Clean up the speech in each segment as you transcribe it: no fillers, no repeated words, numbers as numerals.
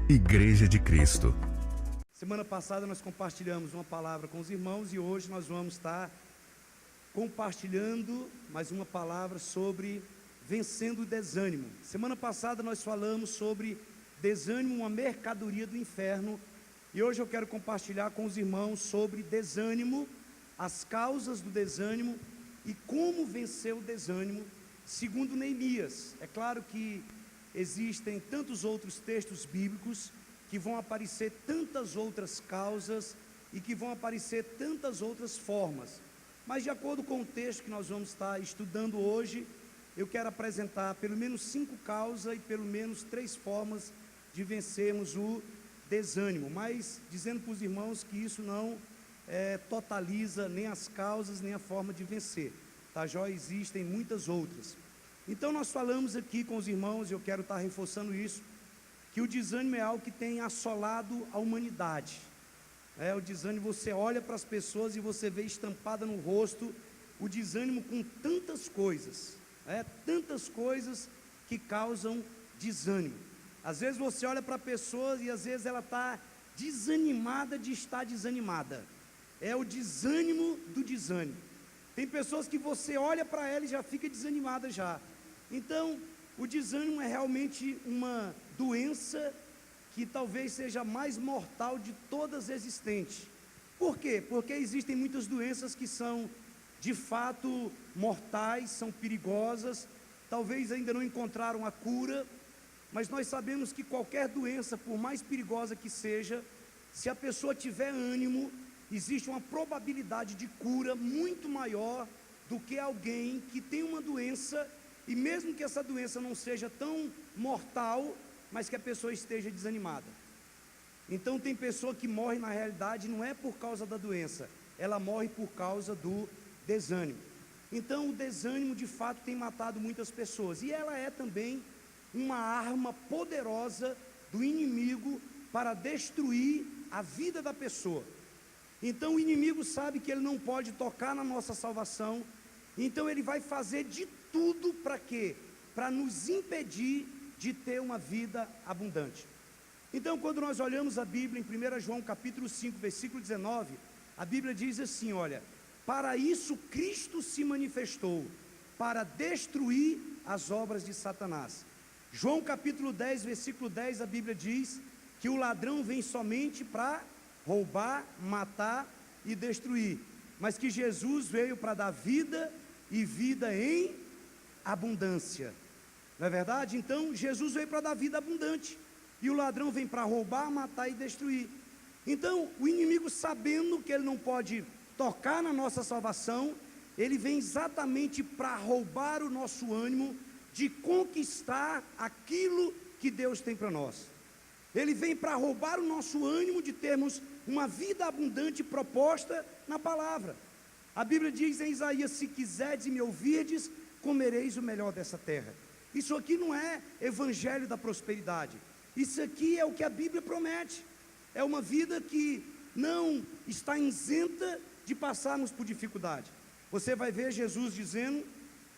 Igreja de Cristo. Semana passada nós compartilhamos uma palavra com os irmãos e hoje nós vamos estar compartilhando mais uma palavra sobre vencendo o desânimo. Semana passada nós falamos sobre desânimo, uma mercadoria do inferno, e hoje eu quero compartilhar com os irmãos sobre desânimo, as causas do desânimo e como vencer o desânimo, segundo Neemias. É claro que existem tantos outros textos bíblicos que vão aparecer tantas outras causas e que vão aparecer tantas outras formas, mas de acordo com o texto que nós vamos estar estudando hoje, eu quero apresentar pelo menos 5 causas e pelo menos 3 formas de vencermos o desânimo, mas dizendo para os irmãos que isso não totaliza nem as causas nem a forma de vencer, tá? Já existem muitas outras. Então nós falamos aqui com os irmãos, e eu quero estar reforçando isso, que o desânimo é algo que tem assolado a humanidade. O desânimo, você olha para as pessoas e você vê estampada no rosto o desânimo com tantas coisas, tantas coisas que causam desânimo. Às vezes você olha para a pessoa e às vezes ela está desanimada de estar desanimada. É o desânimo do desânimo. Tem pessoas que você olha para ela e já fica desanimada já. Então, o desânimo é realmente uma doença que talvez seja a mais mortal de todas existentes. Por quê? Porque existem muitas doenças que são, de fato, mortais, são perigosas, talvez ainda não encontraram a cura, mas nós sabemos que qualquer doença, por mais perigosa que seja, se a pessoa tiver ânimo, existe uma probabilidade de cura muito maior do que alguém que tem uma doença, e mesmo que essa doença não seja tão mortal, mas que a pessoa esteja desanimada. Então tem pessoa que morre na realidade não é por causa da doença, ela morre por causa do desânimo. Então o desânimo de fato tem matado muitas pessoas, e ela é também uma arma poderosa do inimigo para destruir a vida da pessoa. Então o inimigo sabe que ele não pode tocar na nossa salvação, então ele vai fazer de tudo para quê? Para nos impedir de ter uma vida abundante. Então quando nós olhamos a Bíblia em 1 João capítulo 5, versículo 19, a Bíblia diz assim, olha: para isso Cristo se manifestou, para destruir as obras de Satanás. João capítulo 10, versículo 10, a Bíblia diz que o ladrão vem somente para roubar, matar e destruir, mas que Jesus veio para dar vida e vida em abundância. Não é verdade? Então Jesus veio para dar vida abundante, e o ladrão vem para roubar, matar e destruir. Então o inimigo, sabendo que ele não pode tocar na nossa salvação, ele vem exatamente para roubar o nosso ânimo de conquistar aquilo que Deus tem para nós. Ele vem para roubar o nosso ânimo de termos uma vida abundante proposta na palavra. A Bíblia diz em Isaías: se quiserdes e me ouvirdes, comereis o melhor dessa terra. Isso aqui não é evangelho da prosperidade, isso aqui é o que a Bíblia promete. É uma vida que não está isenta de passarmos por dificuldade. Você vai ver Jesus dizendo,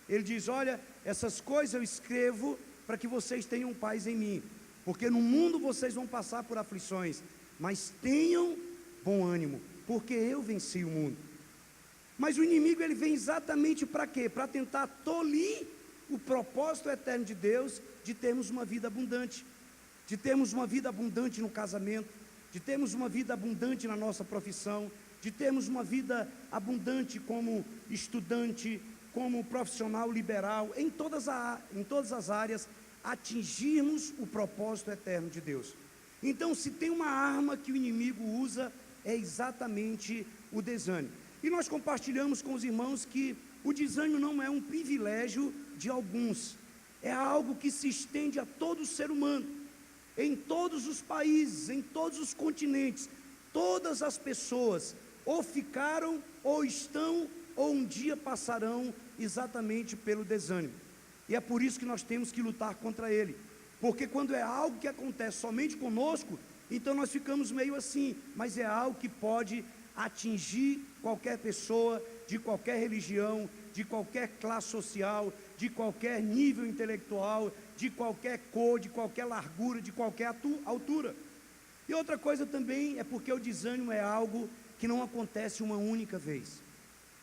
ele diz: olha, essas coisas eu escrevo para que vocês tenham paz em mim, porque no mundo vocês vão passar por aflições, mas tenham bom ânimo, porque eu venci o mundo. Mas o inimigo, ele vem exatamente para quê? Para tentar tolir o propósito eterno de Deus de termos uma vida abundante, de termos uma vida abundante no casamento, de termos uma vida abundante na nossa profissão, de termos uma vida abundante como estudante, como profissional liberal, em todas as áreas, atingirmos o propósito eterno de Deus. Então, se tem uma arma que o inimigo usa, é exatamente o desânimo. E nós compartilhamos com os irmãos que o desânimo não é um privilégio de alguns, é algo que se estende a todo ser humano, em todos os países, em todos os continentes. Todas as pessoas ou ficaram, ou estão, ou um dia passarão exatamente pelo desânimo. E é por isso que nós temos que lutar contra ele, porque quando é algo que acontece somente conosco, então nós ficamos meio assim, mas é algo que pode atingir qualquer pessoa, de qualquer religião, de qualquer classe social, de qualquer nível intelectual, de qualquer cor, de qualquer largura, de qualquer altura. E outra coisa também é porque o desânimo é algo que não acontece uma única vez.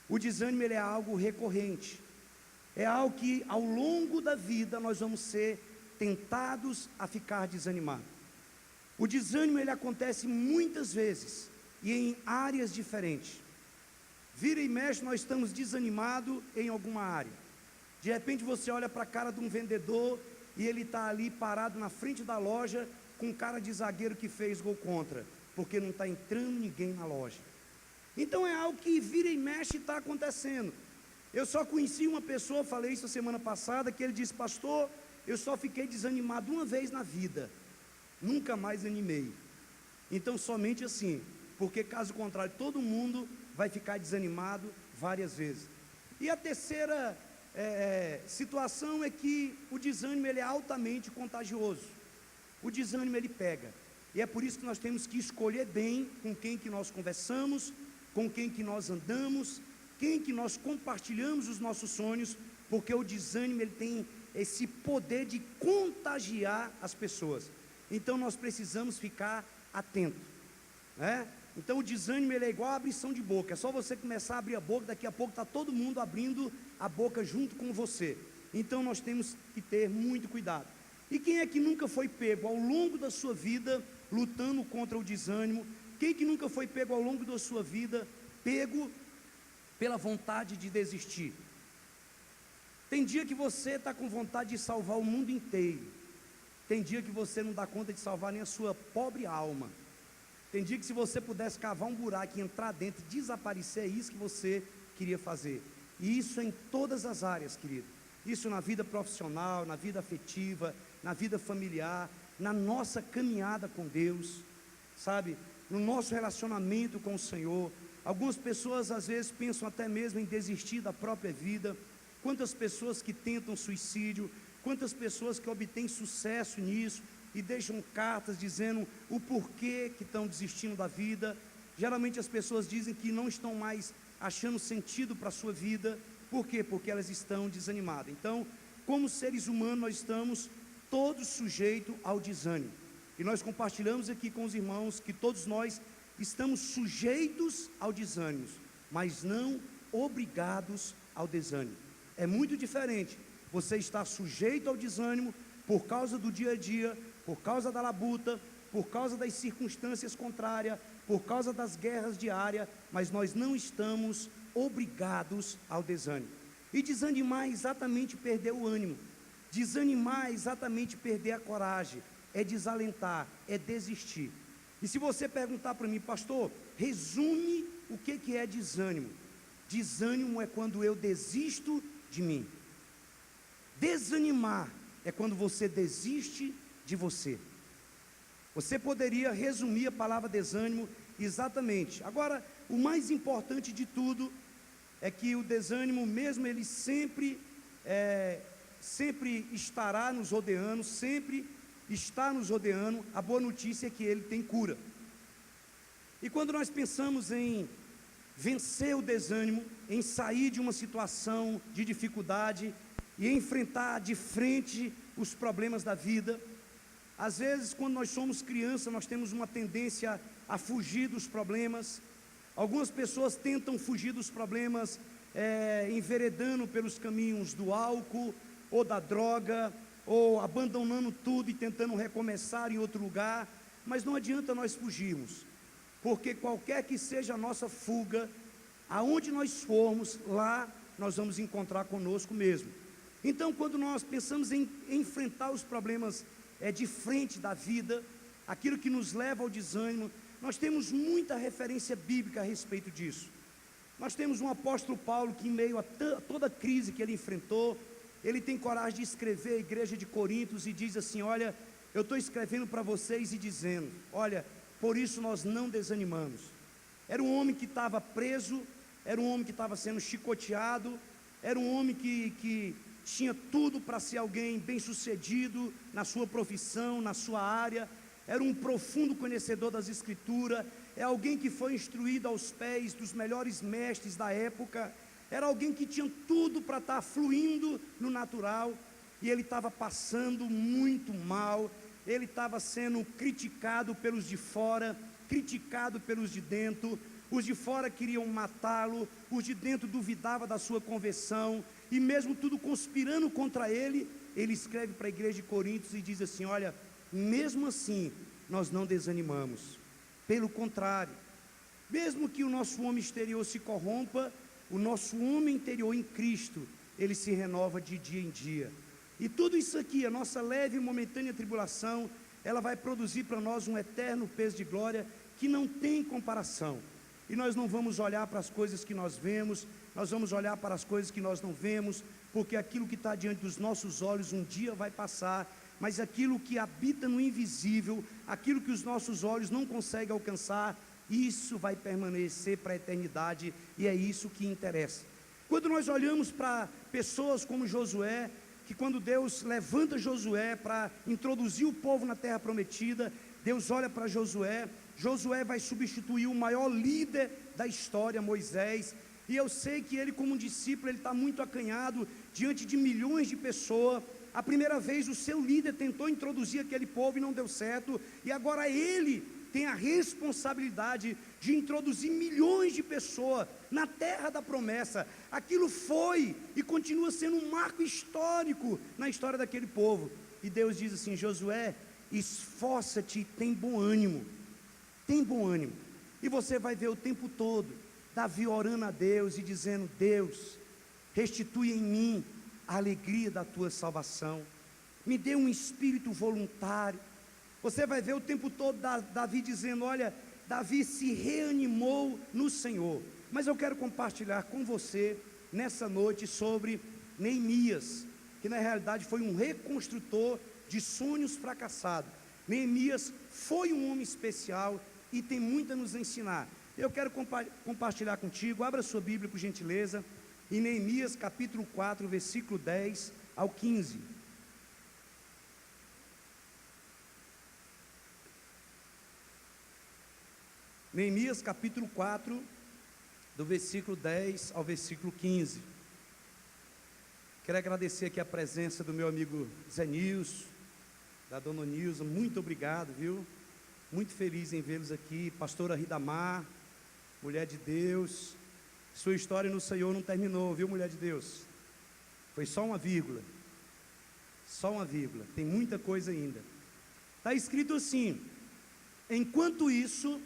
O desânimo ele é algo recorrente. É algo que ao longo da vida nós vamos ser tentados a ficar desanimados. O desânimo ele acontece muitas vezes e em áreas diferentes. Vira e mexe nós estamos desanimados em alguma área. De repente você olha para a cara de um vendedor e ele está ali parado na frente da loja com cara de zagueiro que fez gol contra, porque não está entrando ninguém na loja. Então é algo que vira e mexe e está acontecendo. Eu só conheci uma pessoa, falei isso a semana passada, que ele disse: pastor, eu só fiquei desanimado uma vez na vida, nunca mais animei. Então somente assim, porque caso contrário todo mundo vai ficar desanimado várias vezes. E a terceira situação é que o desânimo ele é altamente contagioso. O desânimo ele pega, e é por isso que nós temos que escolher bem com quem que nós conversamos, com quem que nós andamos, quem que nós compartilhamos os nossos sonhos, porque o desânimo ele tem esse poder de contagiar as pessoas. Então nós precisamos ficar atentos, né? Então o desânimo ele é igual a abrição de boca, é só você começar a abrir a boca, daqui a pouco está todo mundo abrindo a boca junto com você. Então nós temos que ter muito cuidado. E quem é que nunca foi pego ao longo da sua vida lutando contra o desânimo? Quem que nunca foi pego ao longo da sua vida, pego pela vontade de desistir? Tem dia que você está com vontade de salvar o mundo inteiro. Tem dia que você não dá conta de salvar nem a sua pobre alma. Tem dia que se você pudesse cavar um buraco e entrar dentro e desaparecer, é isso que você queria fazer. E isso em todas as áreas, querido. Isso na vida profissional, na vida afetiva, na vida familiar, na nossa caminhada com Deus, sabe? No nosso relacionamento com o Senhor. Algumas pessoas às vezes pensam até mesmo em desistir da própria vida. Quantas pessoas que tentam suicídio, quantas pessoas que obtêm sucesso nisso e deixam cartas dizendo o porquê que estão desistindo da vida. Geralmente as pessoas dizem que não estão mais achando sentido para a sua vida. Por quê? Porque elas estão desanimadas. Então, como seres humanos, nós estamos todos sujeitos ao desânimo. E nós compartilhamos aqui com os irmãos que todos nós estamos sujeitos ao desânimo, mas não obrigados ao desânimo. É muito diferente você estar sujeito ao desânimo por causa do dia a dia, por causa da labuta, por causa das circunstâncias contrárias, por causa das guerras diárias, mas nós não estamos obrigados ao desânimo. E desanimar é exatamente perder o ânimo. Desanimar é exatamente perder a coragem, é desalentar, é desistir. E se você perguntar para mim: pastor, resume o que é desânimo. Desânimo é quando eu desisto de mim. Desanimar é quando você desiste de você. Você poderia resumir a palavra desânimo exatamente. Agora, o mais importante de tudo é que o desânimo, mesmo ele sempre estará nos rodeando, sempre está nos rodeando, a boa notícia é que ele tem cura. E quando nós pensamos em vencer o desânimo, em sair de uma situação de dificuldade e enfrentar de frente os problemas da vida, às vezes quando nós somos crianças nós temos uma tendência a fugir dos problemas. Algumas pessoas tentam fugir dos problemas enveredando pelos caminhos do álcool ou da droga, ou abandonando tudo e tentando recomeçar em outro lugar. Mas não adianta nós fugirmos, porque qualquer que seja a nossa fuga, aonde nós formos, lá nós vamos encontrar conosco mesmo. Então quando nós pensamos em enfrentar os problemas de frente da vida, aquilo que nos leva ao desânimo, nós temos muita referência bíblica a respeito disso. Nós temos um apóstolo Paulo que, em meio a toda a crise que ele enfrentou, ele tem coragem de escrever à igreja de Coríntios e diz assim: olha, eu estou escrevendo para vocês e dizendo, olha, por isso nós não desanimamos. Era um homem que estava preso, era um homem que estava sendo chicoteado, era um homem que tinha tudo para ser alguém bem sucedido na sua profissão, na sua área, era um profundo conhecedor das Escrituras, é alguém que foi instruído aos pés dos melhores mestres da época, era alguém que tinha tudo para estar fluindo no natural, e ele estava passando muito mal, ele estava sendo criticado pelos de fora, criticado pelos de dentro. Os de fora queriam matá-lo, os de dentro duvidavam da sua conversão, e mesmo tudo conspirando contra ele, ele escreve para a igreja de Coríntios e diz assim: olha, mesmo assim, nós não desanimamos, pelo contrário, mesmo que o nosso homem exterior se corrompa, o nosso homem interior em Cristo, ele se renova de dia em dia. E tudo isso aqui, a nossa leve e momentânea tribulação, ela vai produzir para nós um eterno peso de glória que não tem comparação. E nós não vamos olhar para as coisas que nós vemos, nós vamos olhar para as coisas que nós não vemos, porque aquilo que está diante dos nossos olhos um dia vai passar, mas aquilo que habita no invisível, aquilo que os nossos olhos não conseguem alcançar, isso vai permanecer para a eternidade, e é isso que interessa. Quando nós olhamos para pessoas como Josué, que quando Deus levanta Josué para introduzir o povo na terra prometida, Deus olha para Josué, Josué vai substituir o maior líder da história, Moisés, e eu sei que ele, como um discípulo, ele está muito acanhado diante de milhões de pessoas. A primeira vez o seu líder tentou introduzir aquele povo e não deu certo, e agora ele tem a responsabilidade de introduzir milhões de pessoas na terra da promessa. Aquilo foi e continua sendo um marco histórico na história daquele povo. E Deus diz assim: Josué, esforça-te e tem bom ânimo. Tem bom ânimo. E você vai ver o tempo todo Davi orando a Deus e dizendo: Deus, restitui em mim a alegria da tua salvação, me dê um espírito voluntário. Você vai ver o tempo todo Davi dizendo: olha, Davi se reanimou no Senhor. Mas eu quero compartilhar com você nessa noite sobre Neemias, que na realidade foi um reconstrutor de sonhos fracassados. Neemias foi um homem especial e tem muito a nos ensinar. Eu quero compartilhar contigo. Abra sua Bíblia, por gentileza, em Neemias capítulo 4, versículo 10 ao 15. Neemias capítulo 4, do versículo 10 ao versículo 15. Quero agradecer aqui a presença do meu amigo Zé Nilson, da dona Nilza. Muito obrigado, viu? Muito feliz em vê-los aqui. Pastora Ridamar, mulher de Deus. Sua história no Senhor não terminou, viu, mulher de Deus? Foi só uma vírgula. Só uma vírgula. Tem muita coisa ainda. Está escrito assim: enquanto isso,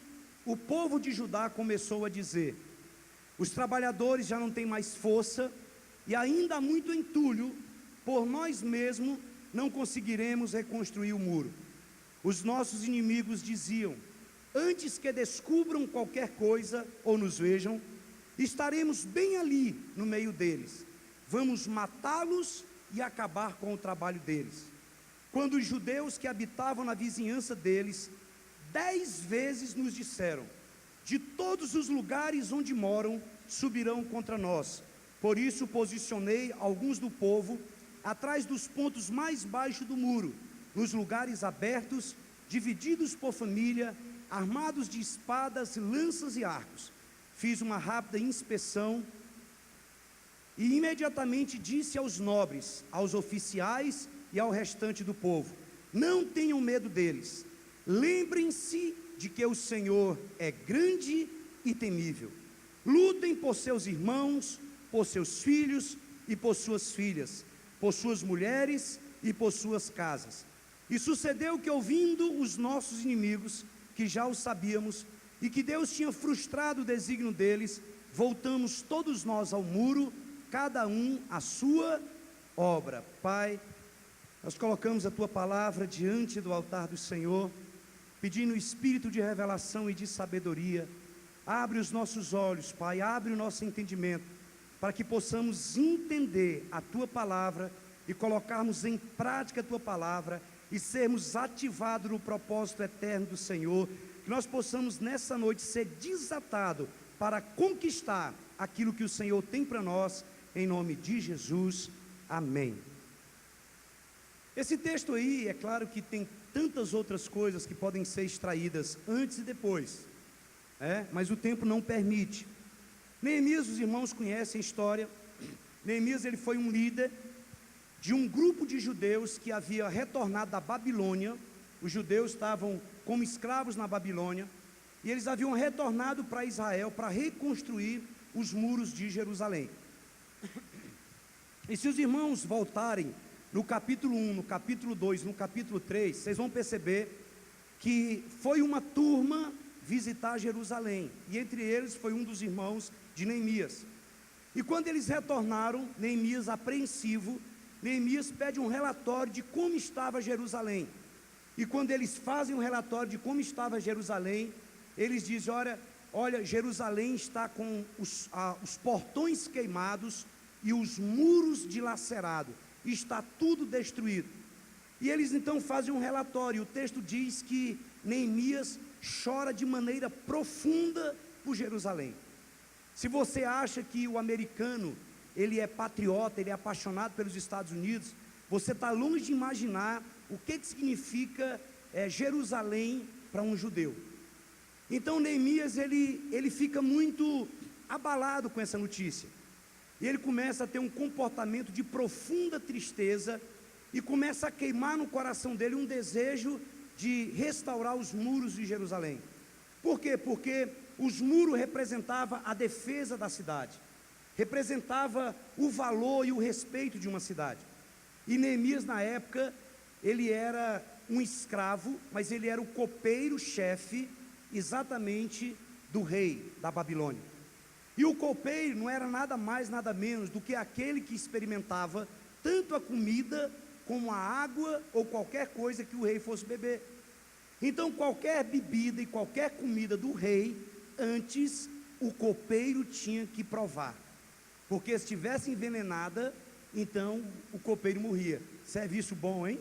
o povo de Judá começou a dizer: os trabalhadores já não têm mais força, e ainda há muito entulho, por nós mesmos não conseguiremos reconstruir o muro. Os nossos inimigos diziam: antes que descubram qualquer coisa ou nos vejam, estaremos bem ali no meio deles, vamos matá-los e acabar com o trabalho deles. Quando os judeus que habitavam na vizinhança deles 10 vezes nos disseram: de todos os lugares onde moram, subirão contra nós. Por isso posicionei alguns do povo atrás dos pontos mais baixos do muro, nos lugares abertos, divididos por família, armados de espadas, lanças e arcos. Fiz uma rápida inspeção e imediatamente disse aos nobres, aos oficiais e ao restante do povo: não tenham medo deles. Lembrem-se de que o Senhor é grande e temível. Lutem por seus irmãos, por seus filhos e por suas filhas, por suas mulheres e por suas casas. E sucedeu que, ouvindo os nossos inimigos, que já o sabíamos, e que Deus tinha frustrado o desígnio deles, voltamos todos nós ao muro, cada um à sua obra. Pai, nós colocamos a Tua palavra diante do altar do Senhor, pedindo o espírito de revelação e de sabedoria. Abre os nossos olhos, Pai, abre o nosso entendimento, para que possamos entender a Tua palavra e colocarmos em prática a Tua palavra e sermos ativados no propósito eterno do Senhor. Que nós possamos nessa noite ser desatados para conquistar aquilo que o Senhor tem para nós, em nome de Jesus, amém. Esse texto aí, é claro que tem tantas outras coisas que podem ser extraídas antes e depois, mas o tempo não permite. Neemias, os irmãos conhecem a história. Neemias, ele foi um líder de um grupo de judeus que havia retornado da Babilônia. Os judeus estavam como escravos na Babilônia, e eles haviam retornado para Israel para reconstruir os muros de Jerusalém. E se os irmãos voltarem no capítulo 1, no capítulo 2, no capítulo 3, vocês vão perceber que foi uma turma visitar Jerusalém, e entre eles foi um dos irmãos de Neemias. E quando eles retornaram, Neemias apreensivo, Neemias pede um relatório de como estava Jerusalém. E quando eles fazem um relatório de como estava Jerusalém, eles dizem: olha, Jerusalém está com os portões queimados e os muros dilacerados, está tudo destruído. E eles então fazem um relatório, e o texto diz que Neemias chora de maneira profunda por Jerusalém. Se você acha que o americano, ele é patriota, ele é apaixonado pelos Estados Unidos, você está longe de imaginar o que significa Jerusalém para um judeu. Então Neemias, ele fica muito abalado com essa notícia, e ele começa a ter um comportamento de profunda tristeza, e começa a queimar no coração dele um desejo de restaurar os muros de Jerusalém. Por quê? Porque os muros representavam a defesa da cidade, representava o valor e o respeito de uma cidade. E Neemias, na época, ele era um escravo, mas ele era o copeiro-chefe exatamente do rei da Babilônia. E o copeiro não era nada mais, nada menos do que aquele que experimentava tanto a comida como a água ou qualquer coisa que o rei fosse beber. Então qualquer bebida e qualquer comida do rei, antes o copeiro tinha que provar, porque se estivesse envenenada, então o copeiro morria. Serviço bom, hein?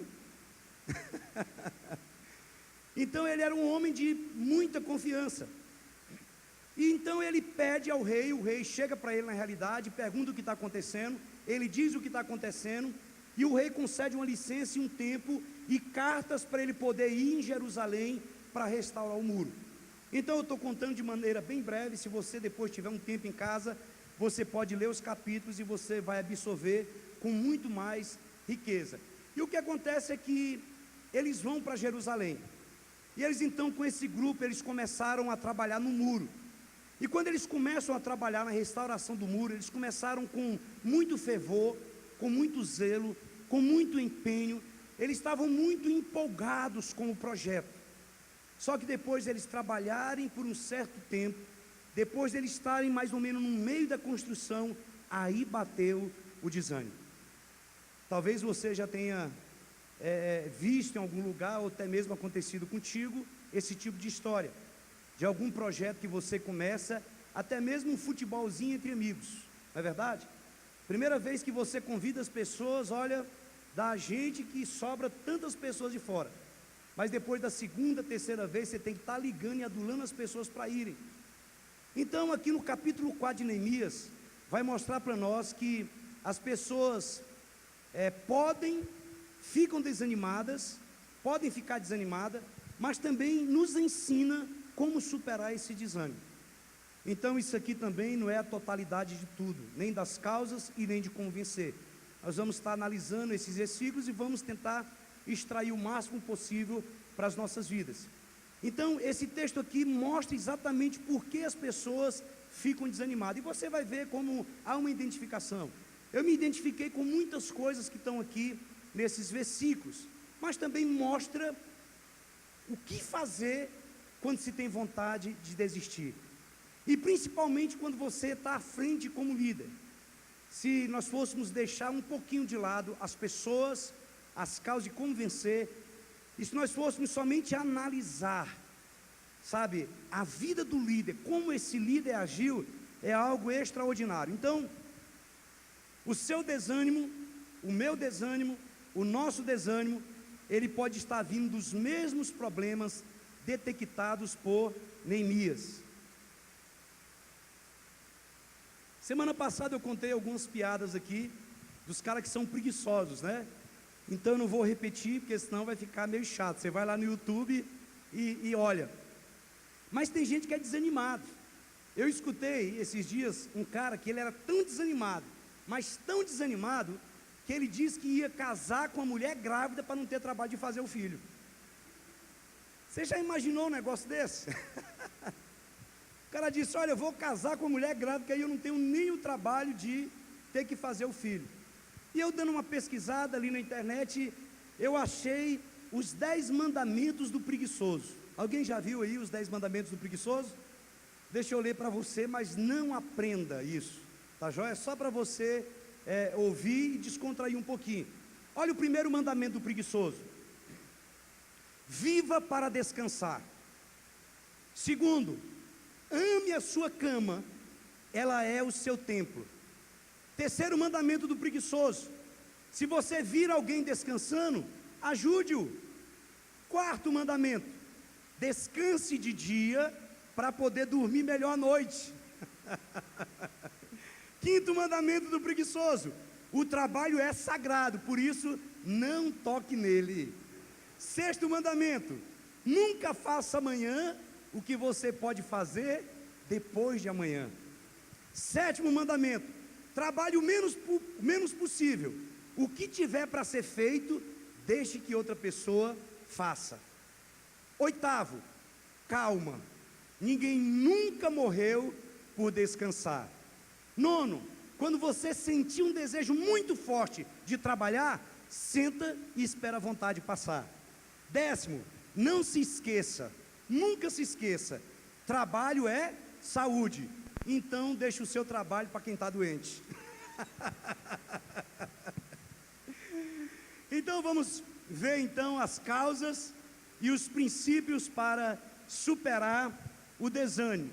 Então ele era um homem de muita confiança. E então ele pede ao rei, o rei chega para ele na realidade, pergunta o que está acontecendo, ele diz o que está acontecendo, e o rei concede uma licença e um tempo, e cartas para ele poder ir em Jerusalém para restaurar o muro. Então eu estou contando de maneira bem breve. Se você depois tiver um tempo em casa, você pode ler os capítulos e você vai absorver com muito mais riqueza. E o que acontece é que eles vão para Jerusalém, e eles então, com esse grupo, eles começaram a trabalhar no muro. E quando eles começam a trabalhar na restauração do muro, eles começaram com muito fervor, com muito zelo, com muito empenho. Eles estavam muito empolgados com o projeto. Só que depois de eles trabalharem por um certo tempo, depois de eles estarem mais ou menos no meio da construção, aí bateu o desânimo. Talvez você já tenha visto em algum lugar, ou até mesmo acontecido contigo, esse tipo de história, de algum projeto que você começa, até mesmo um futebolzinho entre amigos, não é verdade? Primeira vez que você convida as pessoas, olha, dá gente que sobra tantas pessoas de fora, mas depois da segunda, terceira vez, você tem que estar ligando e adulando as pessoas para irem. Então aqui no capítulo 4 de Neemias, vai mostrar para nós que as pessoas ficam desanimadas, podem ficar desanimadas, mas também nos ensina como superar esse desânimo. Então isso aqui também não é a totalidade de tudo, nem das causas e nem de como vencer. Nós vamos estar analisando esses versículos e vamos tentar extrair o máximo possível para as nossas vidas. Então esse texto aqui mostra exatamente por que as pessoas ficam desanimadas, e você vai ver como há uma identificação. Eu me identifiquei com muitas coisas que estão aqui nesses versículos, mas também mostra o que fazer quando se tem vontade de desistir, e principalmente quando você está à frente como líder. Se nós fôssemos deixar um pouquinho de lado as pessoas, as causas e como vencer, e se nós fôssemos somente analisar, sabe, a vida do líder, como esse líder agiu, é algo extraordinário. Então, o seu desânimo, o meu desânimo, o nosso desânimo, ele pode estar vindo dos mesmos problemas detectados por Neemias. Semana passada eu contei algumas piadas aqui, dos caras que são preguiçosos, né? Então eu não vou repetir, porque senão vai ficar meio chato. Você vai lá no YouTube e olha. Mas tem gente que é desanimado. Eu escutei esses dias um cara que ele era tão desanimado, mas tão desanimado, que ele disse que ia casar com uma mulher grávida para não ter trabalho de fazer o filho. Você já imaginou um negócio desse? O cara disse, olha, eu vou casar com uma mulher grávida, que aí eu não tenho nem o trabalho de ter que fazer o filho. E eu dando uma pesquisada ali na internet, eu achei os 10 mandamentos do preguiçoso. Alguém já viu aí os 10 mandamentos do preguiçoso? Deixa eu ler para você, mas não aprenda isso, tá joia? É só para você ouvir e descontrair um pouquinho. Olha o primeiro mandamento do preguiçoso: viva para descansar. Segundo, ame a sua cama, ela é o seu templo. Terceiro mandamento do preguiçoso: se você vir alguém descansando, ajude-o. Quarto mandamento: descanse de dia para poder dormir melhor à noite. Quinto mandamento do preguiçoso: o trabalho é sagrado, por isso não toque nele. Sexto mandamento: nunca faça amanhã o que você pode fazer depois de amanhã. Sétimo mandamento: trabalhe o menos possível. O que tiver para ser feito, deixe que outra pessoa faça. Oitavo: calma. Ninguém nunca morreu por descansar. Nono: quando você sentir um desejo muito forte de trabalhar, senta e espera a vontade passar. Décimo: não se esqueça, nunca se esqueça, trabalho é saúde. Então deixe o seu trabalho para quem está doente. Então vamos ver então as causas e os princípios para superar o desânimo.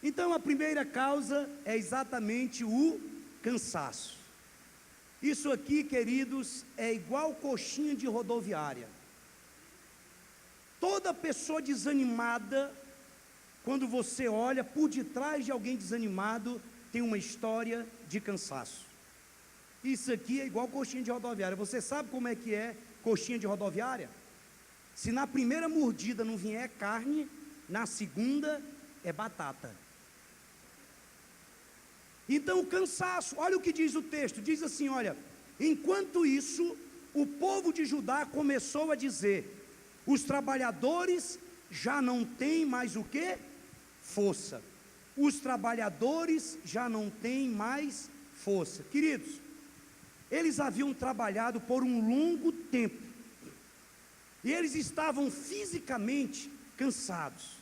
Então a primeira causa é exatamente o cansaço. Isso aqui, queridos, é igual coxinha de rodoviária. Toda pessoa desanimada, quando você olha por detrás de alguém desanimado, tem uma história de cansaço. Isso aqui é igual coxinha de rodoviária. Você sabe como é que é coxinha de rodoviária? Se na primeira mordida não vier carne, na segunda é batata. Então o cansaço, olha o que diz o texto, diz assim, olha: enquanto isso, o povo de Judá começou a dizer: os trabalhadores já não têm mais o quê? Força. Os trabalhadores já não têm mais força. Queridos, eles haviam trabalhado por um longo tempo, e eles estavam fisicamente cansados,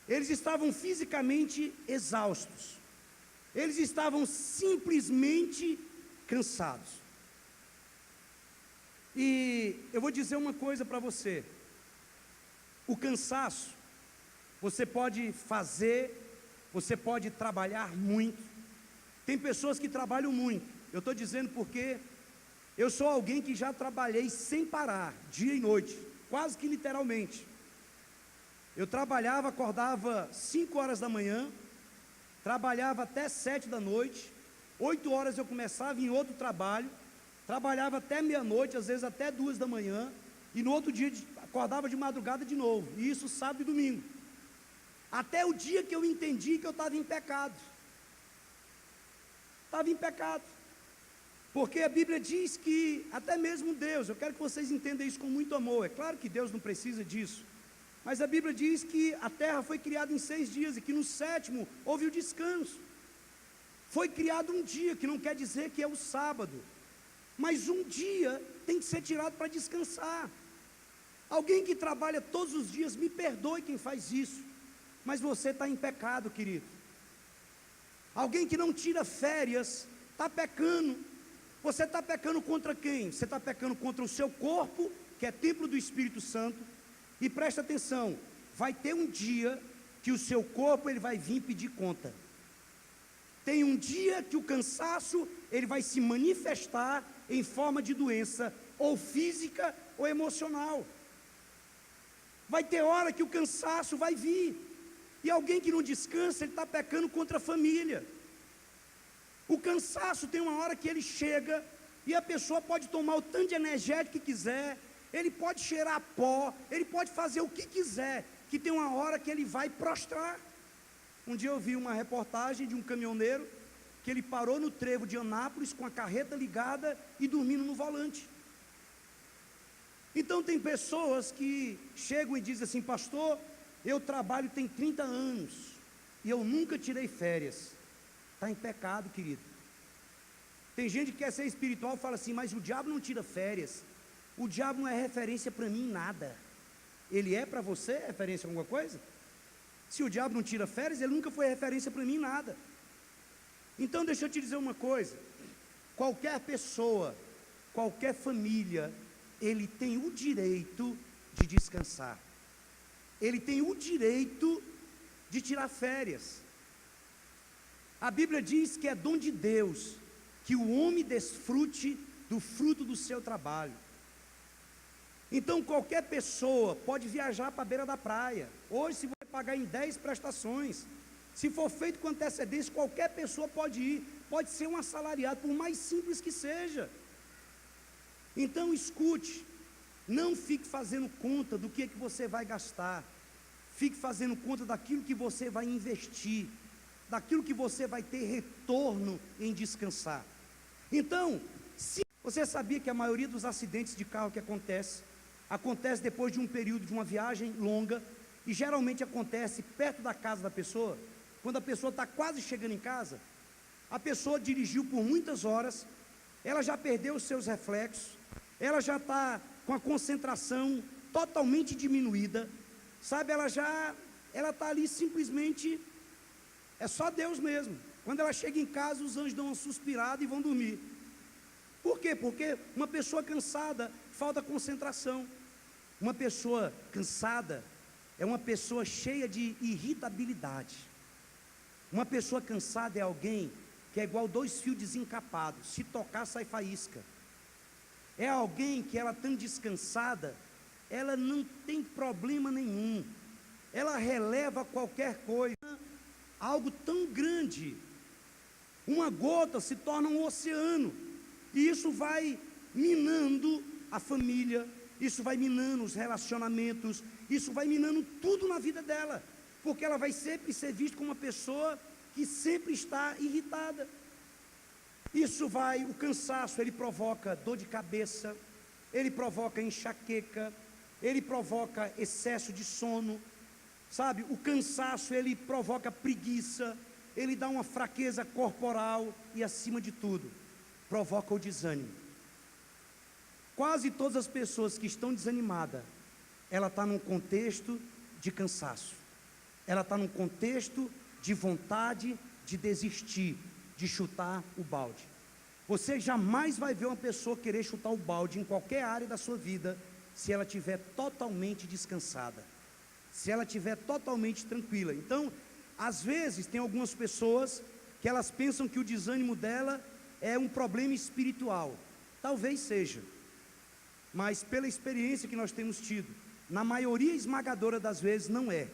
eles estavam fisicamente exaustos, eles estavam simplesmente cansados. E eu vou dizer uma coisa para você: o cansaço, você pode fazer, você pode trabalhar muito. Tem pessoas que trabalham muito. Eu estou dizendo porque eu sou alguém que já trabalhei sem parar, dia e noite, quase que literalmente. Eu trabalhava, acordava 5 horas da manhã, trabalhava até 7 da noite, 8 horas eu começava em outro trabalho, trabalhava até meia-noite, às vezes até 2 da manhã, e no outro dia acordava de madrugada de novo, e isso sábado e domingo, até o dia que eu entendi que eu estava em pecado. Estava em pecado, porque a Bíblia diz que até mesmo Deus, eu quero que vocês entendam isso com muito amor, é claro que Deus não precisa disso, mas a Bíblia diz que a terra foi criada em 6 dias, e que no 7º houve o descanso. Foi criado um dia, que não quer dizer que é o sábado, mas um dia tem que ser tirado para descansar. Alguém que trabalha todos os dias, me perdoe quem faz isso, mas você está em pecado, querido. Alguém que não tira férias, está pecando. Você está pecando contra quem? Você está pecando contra o seu corpo, que é templo do Espírito Santo. E presta atenção, vai ter um dia que o seu corpo ele vai vir pedir conta. Tem um dia que o cansaço ele vai se manifestar em forma de doença, ou física ou emocional. Vai ter hora que o cansaço vai vir, e alguém que não descansa, ele está pecando contra a família. O cansaço tem uma hora que ele chega, E a pessoa pode tomar o tanto de energético que quiser, ele pode cheirar pó, ele pode fazer o que quiser, que tem uma hora que ele vai prostrar. Um dia eu vi uma reportagem de um caminhoneiro, que ele parou no trevo de Anápolis com a carreta ligada e dormindo no volante. Então tem pessoas que chegam e dizem assim: pastor, eu trabalho tem 30 anos, e eu nunca tirei férias. Está em pecado, querido. Tem gente que quer ser espiritual e fala assim: mas o diabo não tira férias. O diabo não é referência para mim em nada. Ele é para você referência em alguma coisa? Se o diabo não tira férias, ele nunca foi referência para mim em nada. Então deixa eu te dizer uma coisa: qualquer pessoa, qualquer família, ele tem o direito de descansar. Ele tem o direito de tirar férias. A Bíblia diz que é dom de Deus que o homem desfrute do fruto do seu trabalho. Então qualquer pessoa pode viajar para a beira da praia. Hoje, se você pagar em 10 prestações, se for feito com antecedência, qualquer pessoa pode ir. Pode ser um assalariado, por mais simples que seja. Então escute, não fique fazendo conta do que você vai gastar. Fique fazendo conta daquilo que você vai investir, daquilo que você vai ter retorno em descansar. Então, se você sabia que a maioria dos acidentes de carro que acontece depois de um período de uma viagem longa, e geralmente acontece perto da casa da pessoa, quando a pessoa está quase chegando em casa, a pessoa dirigiu por muitas horas, ela já perdeu os seus reflexos, ela já está com a concentração totalmente diminuída, sabe, ela está ali simplesmente, é só Deus mesmo. Quando ela chega em casa, os anjos dão uma suspirada e vão dormir. Por quê? Porque uma pessoa cansada, falta concentração. Uma pessoa cansada é uma pessoa cheia de irritabilidade. Uma pessoa cansada é alguém que é igual 2 fios desencapados, se tocar sai faísca. É alguém que ela tão descansada, ela não tem problema nenhum, ela releva qualquer coisa, algo tão grande, uma gota se torna um oceano, e isso vai minando a família, isso vai minando os relacionamentos, isso vai minando tudo na vida dela, porque ela vai sempre ser vista como uma pessoa que sempre está irritada. O cansaço, ele provoca dor de cabeça, ele provoca enxaqueca, ele provoca excesso de sono, sabe? O cansaço, ele provoca preguiça, ele dá uma fraqueza corporal e, acima de tudo, provoca o desânimo. Quase todas as pessoas que estão desanimadas, ela está num contexto de cansaço, ela está num contexto de vontade de desistir, de chutar o balde. Você jamais vai ver uma pessoa querer chutar o balde em qualquer área da sua vida, se ela estiver totalmente descansada, se ela estiver totalmente tranquila. Então, às vezes, tem algumas pessoas que elas pensam que o desânimo dela é um problema espiritual. Talvez seja, mas pela experiência que nós temos tido, na maioria esmagadora das vezes não é.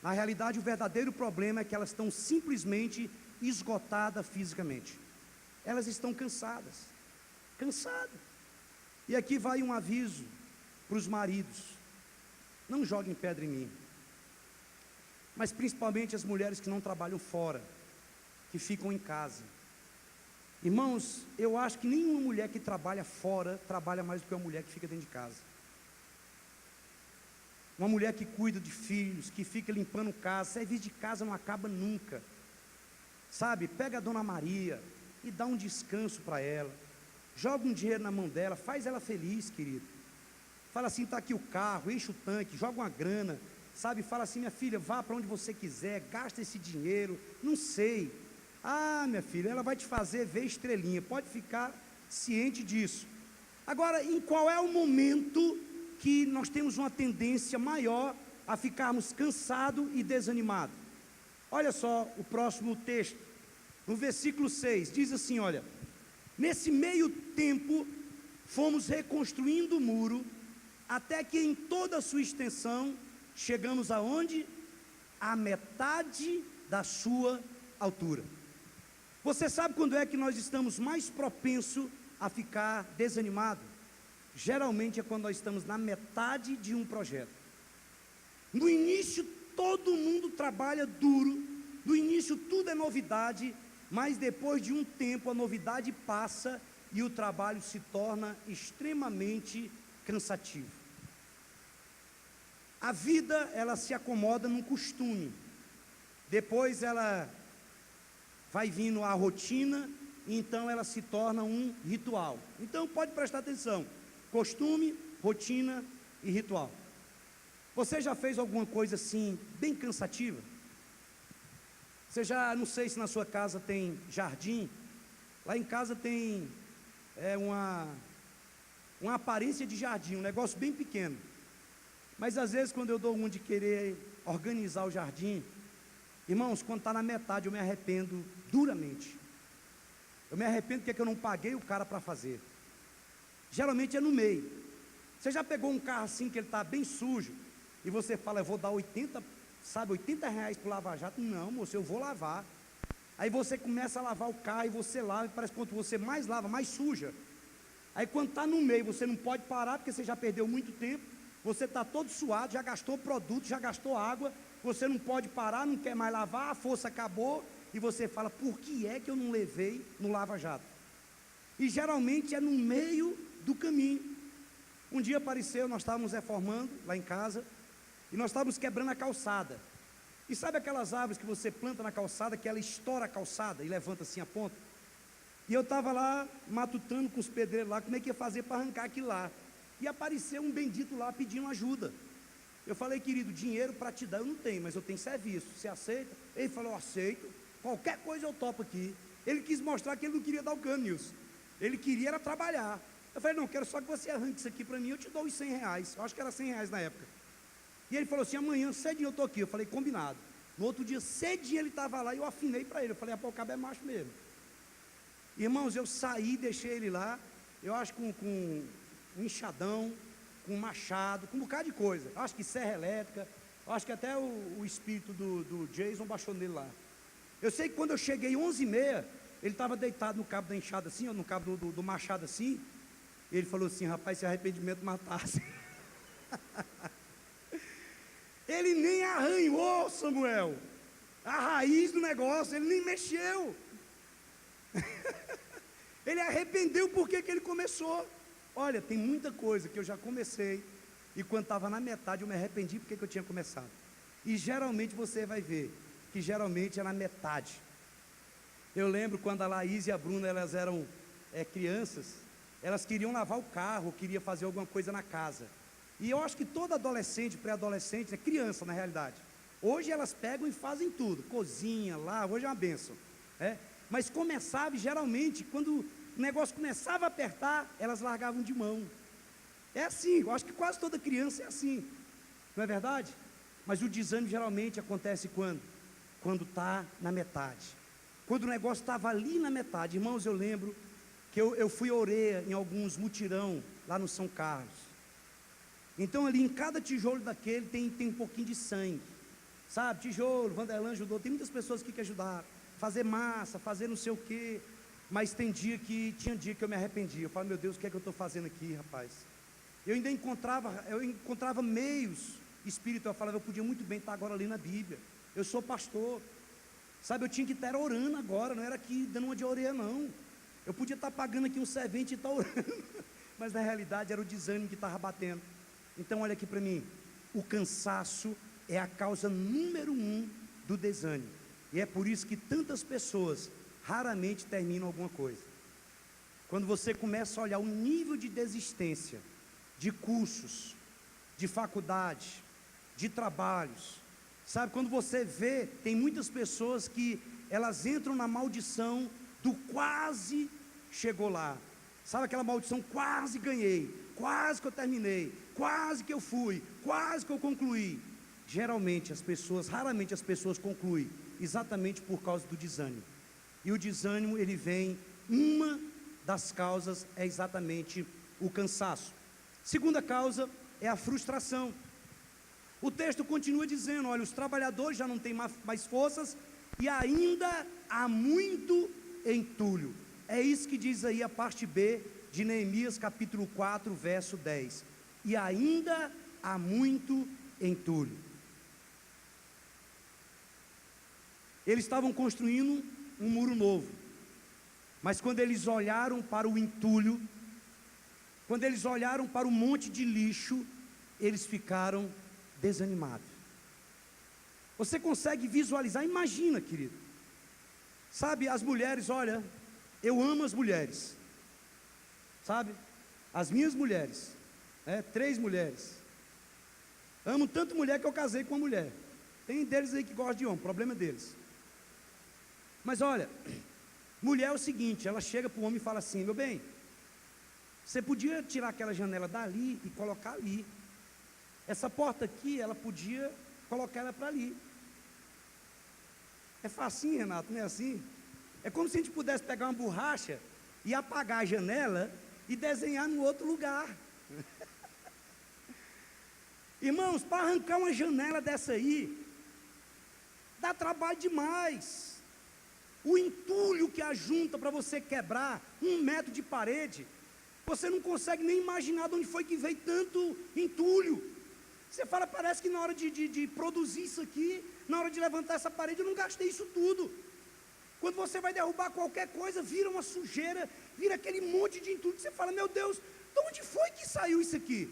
Na realidade, o verdadeiro problema é que elas estão simplesmente esgotadas fisicamente. Elas estão cansadas. E aqui vai um aviso para os maridos: não joguem pedra em mim, mas principalmente as mulheres que não trabalham fora, que ficam em casa. Irmãos, eu acho que nenhuma mulher que trabalha fora trabalha mais do que uma mulher que fica dentro de casa. Uma mulher que cuida de filhos, que fica limpando casa, serviço de casa não acaba nunca, sabe? Pega a Dona Maria e dá um descanso para ela, joga um dinheiro na mão dela, faz ela feliz, querido. Fala assim: está aqui o carro, enche o tanque, joga uma grana, sabe? Fala assim: minha filha, vá para onde você quiser, gasta esse dinheiro, não sei. Ah, minha filha, ela vai te fazer ver estrelinha, pode ficar ciente disso. Agora, em qual é o momento que nós temos uma tendência maior a ficarmos cansados e desanimados? Olha só o próximo texto, no versículo 6, diz assim: olha, nesse meio tempo, fomos reconstruindo o muro, até que em toda a sua extensão, chegamos aonde? À metade da sua altura. Você sabe quando é que nós estamos mais propensos a ficar desanimado? Geralmente é quando nós estamos na metade de um projeto. No início todo mundo trabalha duro, no início tudo é novidade, mas depois de um tempo a novidade passa e o trabalho se torna extremamente cansativo. A vida, ela se acomoda num costume, depois ela vai vindo a rotina, e então ela se torna um ritual. Então pode prestar atenção: costume, rotina e ritual. Você já fez alguma coisa assim, bem cansativa? Você já, não sei se na sua casa tem jardim, lá em casa tem uma aparência de jardim, um negócio bem pequeno. Mas às vezes quando eu dou um de querer organizar o jardim, irmãos, quando está na metade eu me arrependo duramente. Eu me arrependo porque é que eu não paguei o cara para fazer. Geralmente é no meio. Você já pegou um carro assim que ele está bem sujo, e você fala, eu vou dar 80 reais para o lava-jato? Não, moço, eu vou lavar. Aí você começa a lavar o carro, e você lava, e parece que quanto você mais lava, mais suja. Aí quando está no meio, você não pode parar, porque você já perdeu muito tempo, você está todo suado, já gastou produto, já gastou água, você não pode parar, não quer mais lavar, a força acabou, e você fala, por que é que eu não levei no lava-jato? E geralmente é no meio do caminho. Um dia apareceu, nós estávamos reformando lá em casa, e nós estávamos quebrando a calçada. E sabe aquelas árvores que você planta na calçada, que ela estoura a calçada e levanta assim a ponta? E eu estava lá, matutando com os pedreiros lá, como é que ia fazer para arrancar aquilo lá. E apareceu um bendito lá pedindo ajuda. Eu falei, querido, dinheiro para te dar eu não tenho, mas eu tenho serviço, você aceita? Ele falou, aceito, qualquer coisa eu topo aqui. Ele quis mostrar que ele não queria dar o cano, Nilson. Ele queria era trabalhar. Eu falei, não, quero só que você arranque isso aqui para mim, eu te dou os 100 reais. Eu acho que era 100 reais na época. E ele falou assim, amanhã cedinho eu estou aqui. Eu falei, combinado. No outro dia, cedinho ele estava lá e eu afinei para ele. Eu falei, o cabo é macho mesmo. Irmãos, eu saí, deixei ele lá, eu acho com um enxadão, com um machado, com um bocado de coisa. Eu acho que serra elétrica, eu acho que até o espírito do Jason baixou nele lá. Eu sei que quando eu cheguei 11h30, ele estava deitado no cabo da enxada assim, ou no cabo do machado assim. Ele falou assim, rapaz, se arrependimento matasse. Ele nem arranhou, Samuel, a raiz do negócio, ele nem mexeu. Ele arrependeu porque que ele começou. Olha, tem muita coisa que eu já comecei, e quando estava na metade eu me arrependi porque que eu tinha começado. E geralmente você vai ver, que geralmente é na metade. Eu lembro quando a Laís e a Bruna, elas eram crianças, elas queriam lavar o carro, queriam fazer alguma coisa na casa. E eu acho que todo adolescente, pré-adolescente, é criança na realidade. Hoje elas pegam e fazem tudo, cozinha, lava, hoje é uma bênção. Mas começava, e geralmente, quando o negócio começava a apertar, elas largavam de mão. É assim, eu acho que quase toda criança é assim, não é verdade? Mas o desânimo geralmente acontece quando? Quando está na metade. Quando o negócio estava ali na metade. Irmãos, eu lembro que eu fui orelha em alguns mutirão lá no São Carlos. Então ali em cada tijolo daquele tem um pouquinho de sangue, sabe? Tijolo, Vanderlan ajudou, tem muitas pessoas aqui que ajudaram, fazer massa, fazer não sei o quê. Mas tinha dia que eu me arrependia. Eu falo, meu Deus, o que é que eu estou fazendo aqui, rapaz? Eu ainda encontrava meios espirituais. Eu falava, eu podia muito bem estar agora lendo a Bíblia, eu sou pastor, sabe? Eu tinha que estar orando agora, não era aqui dando uma de orelha não. Eu podia estar pagando aqui um servente e estar orando, mas na realidade era o desânimo que estava batendo. Então olha aqui para mim, o cansaço é a causa número 1 do desânimo, e é por isso que tantas pessoas raramente terminam alguma coisa. Quando você começa a olhar o nível de desistência, de cursos, de faculdade, de trabalhos, sabe, quando você vê, tem muitas pessoas que elas entram na maldição do quase chegou lá, sabe aquela maldição, quase ganhei, quase que eu terminei, quase que eu fui, quase que eu concluí. Raramente as pessoas concluem, exatamente por causa do desânimo. E o desânimo, ele vem, uma das causas é exatamente o cansaço. Segunda causa é a frustração. O texto continua dizendo, olha, os trabalhadores já não têm mais forças, e ainda há muito entulho. É isso que diz aí a parte B de Neemias capítulo 4, verso 10. E ainda há muito entulho. Eles estavam construindo um muro novo, mas quando eles olharam para o entulho, quando eles olharam para o monte de lixo, eles ficaram desanimados. Você consegue visualizar? Imagina, querido. Sabe, as mulheres, olha, eu amo as mulheres. Sabe, as minhas mulheres, 3 mulheres. Amo tanto mulher que eu casei com uma mulher. Tem deles aí que gostam de homem, problema deles. Mas olha, mulher é o seguinte, ela chega para o homem e fala assim: meu bem, você podia tirar aquela janela dali e colocar ali. Essa porta aqui, ela podia colocar ela para ali. É facinho, Renato, não é assim? É como se a gente pudesse pegar uma borracha e apagar a janela e desenhar no outro lugar. Irmãos, para arrancar uma janela dessa aí, dá trabalho demais. O entulho que ajunta para você quebrar 1 metro de parede, você não consegue nem imaginar de onde foi que veio tanto entulho. Você fala, parece que na hora de produzir isso aqui, na hora de levantar essa parede, eu não gastei isso tudo. Quando você vai derrubar qualquer coisa, vira uma sujeira, vira aquele monte de entulho, que você fala, meu Deus, de onde foi que saiu isso aqui?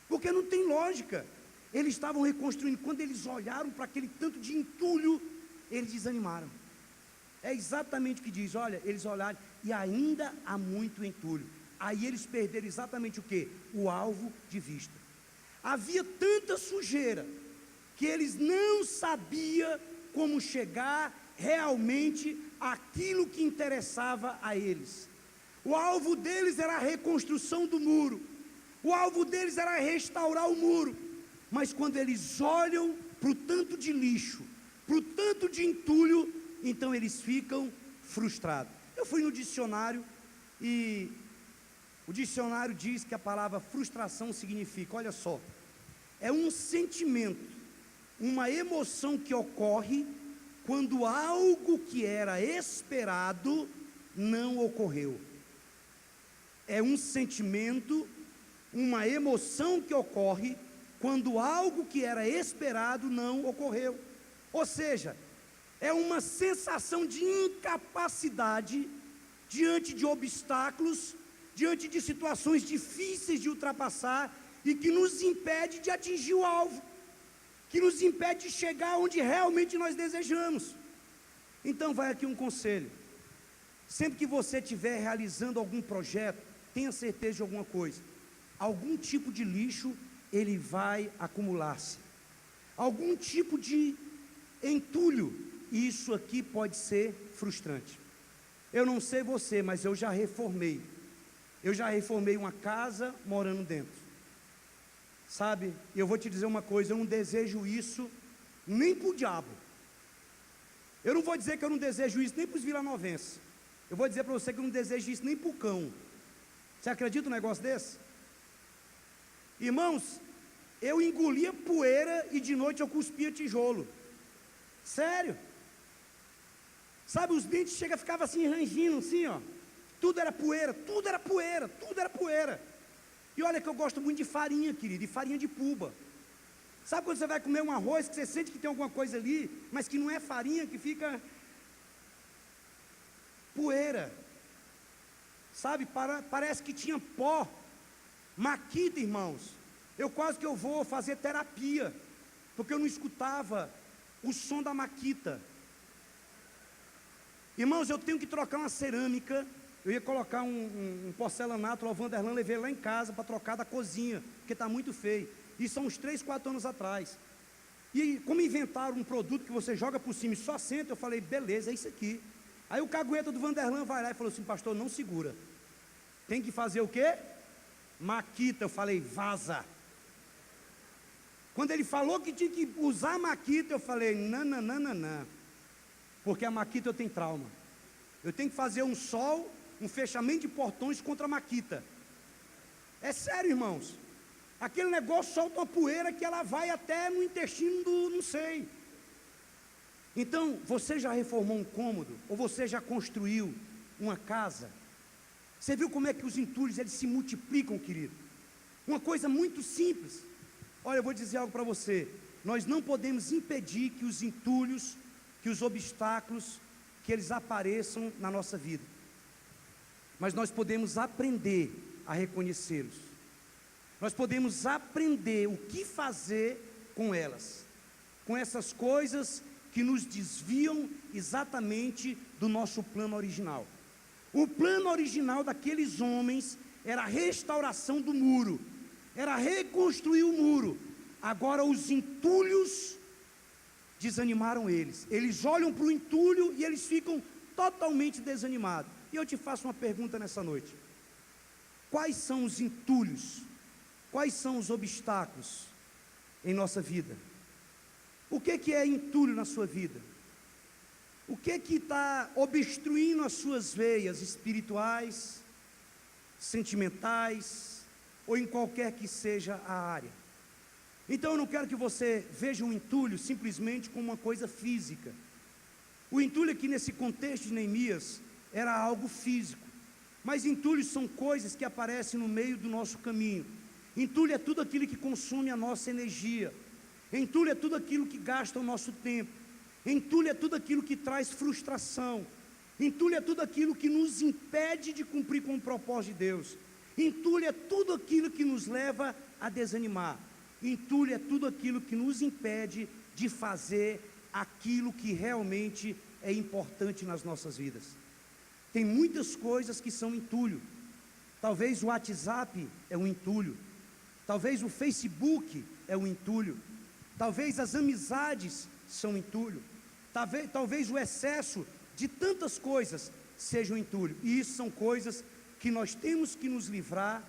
Porque não tem lógica. Eles estavam reconstruindo, quando eles olharam para aquele tanto de entulho, eles desanimaram. É exatamente o que diz, olha, eles olharam, e ainda há muito entulho. Aí eles perderam exatamente o quê? O alvo de vista. Havia tanta sujeira, que eles não sabiam como chegar realmente àquilo que interessava a eles. O alvo deles era a reconstrução do muro, o alvo deles era restaurar o muro, mas quando eles olham para o tanto de lixo, para o tanto de entulho, então eles ficam frustrados. Eu fui no dicionário e o dicionário diz que a palavra frustração significa, olha só, é um sentimento, uma emoção que ocorre quando algo que era esperado não ocorreu. É um sentimento, uma emoção que ocorre quando algo que era esperado não ocorreu. Ou seja, é uma sensação de incapacidade diante de obstáculos, diante de situações difíceis de ultrapassar e que nos impede de atingir o alvo, que nos impede de chegar onde realmente nós desejamos. Então vai aqui um conselho: sempre que você estiver realizando algum projeto, tenha certeza de alguma coisa, algum tipo de lixo ele vai acumular-se, algum tipo de entulho, e isso aqui pode ser frustrante. Eu não sei você, mas eu já reformei uma casa morando dentro. Sabe, eu vou te dizer uma coisa, eu não desejo isso nem para o diabo. Eu não vou dizer que eu não desejo isso nem para os vilanovenses. Eu vou dizer para você que eu não desejo isso nem para o cão. Você acredita num negócio desse? Irmãos, eu engolia poeira e de noite eu cuspia tijolo. Sério. Sabe, os dentes ficavam assim, rangindo assim, ó. Tudo era poeira, tudo era poeira, tudo era poeira. E olha que eu gosto muito de farinha, querido, de farinha de puba. Sabe quando você vai comer um arroz, que você sente que tem alguma coisa ali, mas que não é farinha, que fica poeira. Sabe, parece que tinha pó. Maquita, irmãos. Eu quase que eu vou fazer terapia, porque eu não escutava o som da maquita. Irmãos, eu tenho que trocar uma cerâmica. Eu ia colocar um porcelanato, o Vanderlan levei lá em casa para trocar da cozinha, porque está muito feio. Isso há uns 3, 4 anos atrás. E como inventaram um produto que você joga por cima e só senta, eu falei, beleza, é isso aqui. Aí o cagueta do Vanderlan vai lá e falou assim, pastor, não segura. Tem que fazer o quê? Maquita. Eu falei, vaza. Quando ele falou que tinha que usar a maquita, eu falei, não. Porque a maquita eu tenho trauma. Eu tenho que fazer um sol, um fechamento de portões contra a maquita. É sério, irmãos. Aquele negócio solta uma poeira que ela vai até no intestino do não sei. Então, você já reformou um cômodo? Ou você já construiu uma casa? Você viu como é que os entulhos eles se multiplicam, querido? Uma coisa muito simples. Olha, eu vou dizer algo para você. Nós não podemos impedir que os entulhos, que os obstáculos, que eles apareçam na nossa vida. Mas nós podemos aprender a reconhecê-los. Nós podemos aprender o que fazer com elas, com essas coisas que nos desviam exatamente do nosso plano original. O plano original daqueles homens era a restauração do muro, era reconstruir o muro. Agora os entulhos desanimaram eles. Eles olham para o entulho e eles ficam totalmente desanimados. E eu te faço uma pergunta nessa noite: quais são os entulhos? Quais são os obstáculos em nossa vida? O que é entulho na sua vida? O que está obstruindo as suas veias espirituais, sentimentais, ou em qualquer que seja a área? Então eu não quero que você veja o entulho simplesmente como uma coisa física. O entulho aqui nesse contexto de Neemias era algo físico, mas entulhos são coisas que aparecem no meio do nosso caminho. Entulho é tudo aquilo que consome a nossa energia. Entulho é tudo aquilo que gasta o nosso tempo. Entulho é tudo aquilo que traz frustração. Entulho é tudo aquilo que nos impede de cumprir com o propósito de Deus. Entulho é tudo aquilo que nos leva a desanimar. Entulho é tudo aquilo que nos impede de fazer aquilo que realmente é importante nas nossas vidas. Tem muitas coisas que são entulho. Talvez o WhatsApp é um entulho. Talvez o Facebook é um entulho. Talvez as amizades são entulho. Talvez o excesso de tantas coisas seja um entulho. E isso são coisas que nós temos que nos livrar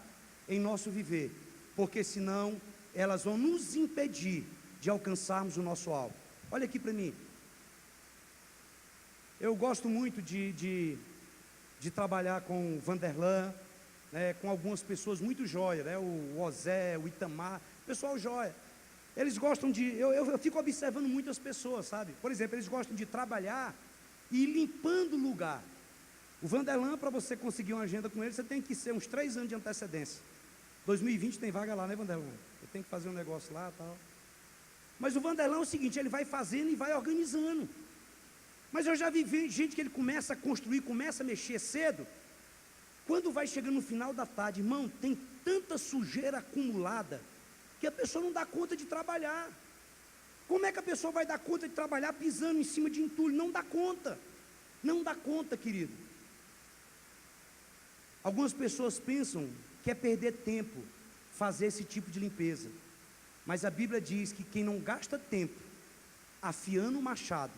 em nosso viver, porque senão elas vão nos impedir de alcançarmos o nosso alvo. Olha aqui para mim. Eu gosto muito de trabalhar com o Vanderlan, né, com algumas pessoas muito jóia, né, o Osé, o Itamar, pessoal jóia. Eles gostam de, eu fico observando muito as pessoas, sabe? Por exemplo, eles gostam de trabalhar e ir limpando o lugar. O Vanderlan, para você conseguir uma agenda com ele, você tem que ser uns 3 anos de antecedência. 2020 tem vaga lá, né, Vanderlan? Eu tenho que fazer um negócio lá e tal. Mas o Vanderlan é o seguinte, ele vai fazendo e vai organizando. Mas eu já vi gente que ele começa a construir, começa a mexer cedo. Quando vai chegando no final da tarde, irmão, tem tanta sujeira acumulada que a pessoa não dá conta de trabalhar. Como é que a pessoa vai dar conta de trabalhar pisando em cima de entulho? Não dá conta. Não dá conta, querido. Algumas pessoas pensam que é perder tempo fazer esse tipo de limpeza. Mas a Bíblia diz que quem não gasta tempo afiando o machado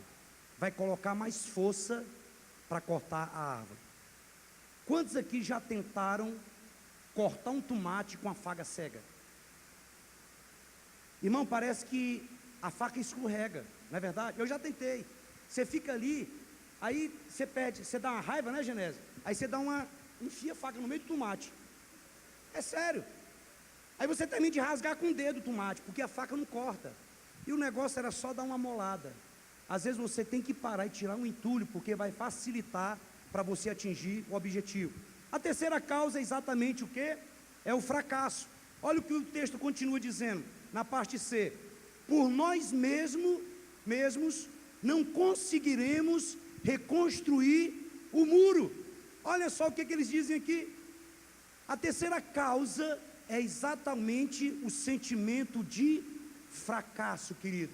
vai colocar mais força para cortar a árvore. Quantos aqui já tentaram cortar um tomate com a faca cega? Irmão, parece que a faca escorrega, não é verdade? Eu já tentei. Você fica ali, aí você perde, você dá uma raiva, né, Genésio? Aí você enfia a faca no meio do tomate. É sério. Aí você termina de rasgar com o dedo o tomate, porque a faca não corta. E o negócio era só dar uma molada. Às vezes você tem que parar e tirar um entulho, porque vai facilitar para você atingir o objetivo. A terceira causa é exatamente o quê? É o fracasso. Olha o que o texto continua dizendo, na parte C. Por nós mesmos não conseguiremos reconstruir o muro. Olha só o que eles dizem aqui. A terceira causa é exatamente o sentimento de fracasso, querido.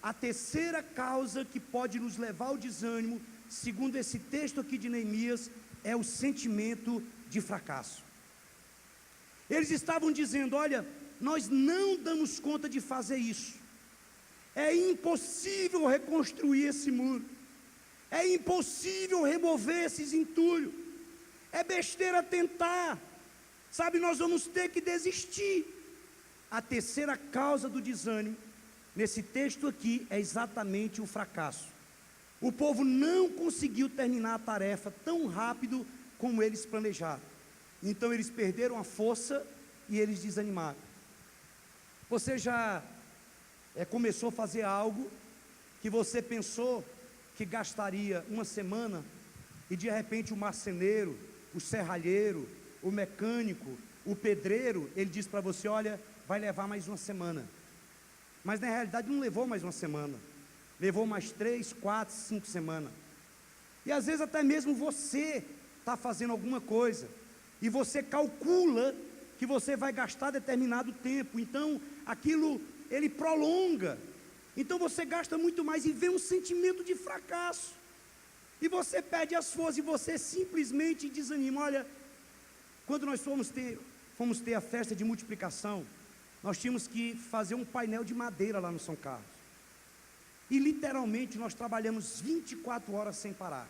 A terceira causa que pode nos levar ao desânimo, segundo esse texto aqui de Neemias, é o sentimento de fracasso. Eles estavam dizendo, olha, nós não damos conta de fazer isso. É impossível reconstruir esse muro. É impossível remover esses entulhos. É besteira tentar. Sabe, nós vamos ter que desistir. A terceira causa do desânimo, nesse texto aqui, é exatamente o fracasso. O povo não conseguiu terminar a tarefa tão rápido como eles planejaram. Então eles perderam a força e eles desanimaram. Você já começou a fazer algo que você pensou que gastaria uma semana e de repente o marceneiro, o serralheiro, o mecânico, o pedreiro, ele diz para você: olha, vai levar mais uma semana. Mas na realidade não levou mais uma semana, levou mais 3, 4, 5 semanas. E às vezes até mesmo você está fazendo alguma coisa, e você calcula que você vai gastar determinado tempo, então aquilo, ele prolonga, então você gasta muito mais e vem um sentimento de fracasso, e você perde as forças, e você simplesmente desanima. Olha, quando nós fomos ter a festa de multiplicação, nós tínhamos que fazer um painel de madeira lá no São Carlos, e literalmente nós trabalhamos 24 horas sem parar.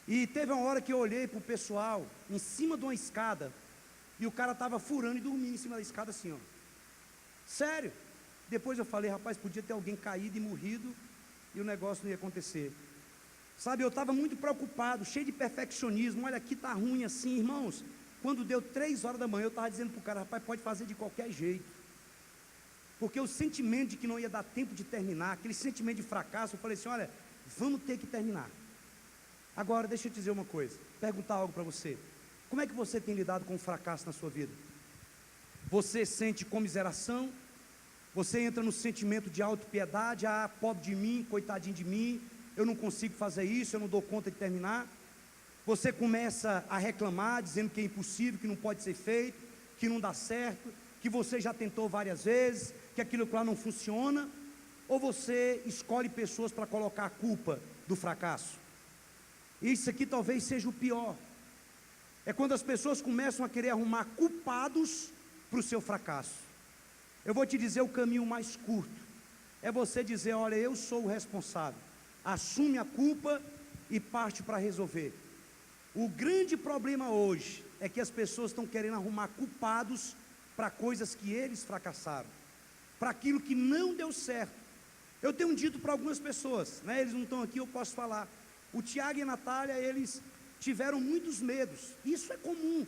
E teve uma hora que eu olhei para o pessoal em cima de uma escada, e o cara estava furando e dormindo em cima da escada assim, ó. Sério. Depois eu falei: rapaz, podia ter alguém caído e morrido, e o negócio não ia acontecer. Sabe, eu estava muito preocupado, cheio de perfeccionismo. Olha, aqui está ruim assim, irmãos. Quando deu 3 horas da manhã, eu estava dizendo para o cara: rapaz, pode fazer de qualquer jeito. Porque o sentimento de que não ia dar tempo de terminar, aquele sentimento de fracasso, eu falei assim: olha, vamos ter que terminar. Agora, deixa eu te dizer uma coisa, perguntar algo para você. Como é que você tem lidado com o fracasso na sua vida? Você sente comiseração? Você entra no sentimento de autopiedade: ah, pobre de mim, coitadinho de mim, eu não consigo fazer isso, eu não dou conta de terminar. Você começa a reclamar, dizendo que é impossível, que não pode ser feito, que não dá certo, que você já tentou várias vezes, que aquilo lá não funciona. Ou você escolhe pessoas para colocar a culpa do fracasso? Isso aqui talvez seja o pior. É quando as pessoas começam a querer arrumar culpados para o seu fracasso. Eu vou te dizer o caminho mais curto. É você dizer: olha, eu sou o responsável. Assume a culpa e parte para resolver. O grande problema hoje é que as pessoas estão querendo arrumar culpados para coisas que eles fracassaram, para aquilo que não deu certo. Eu tenho dito para algumas pessoas, né, eles não estão aqui, eu posso falar. O Tiago e a Natália, eles tiveram muitos medos. Isso é comum.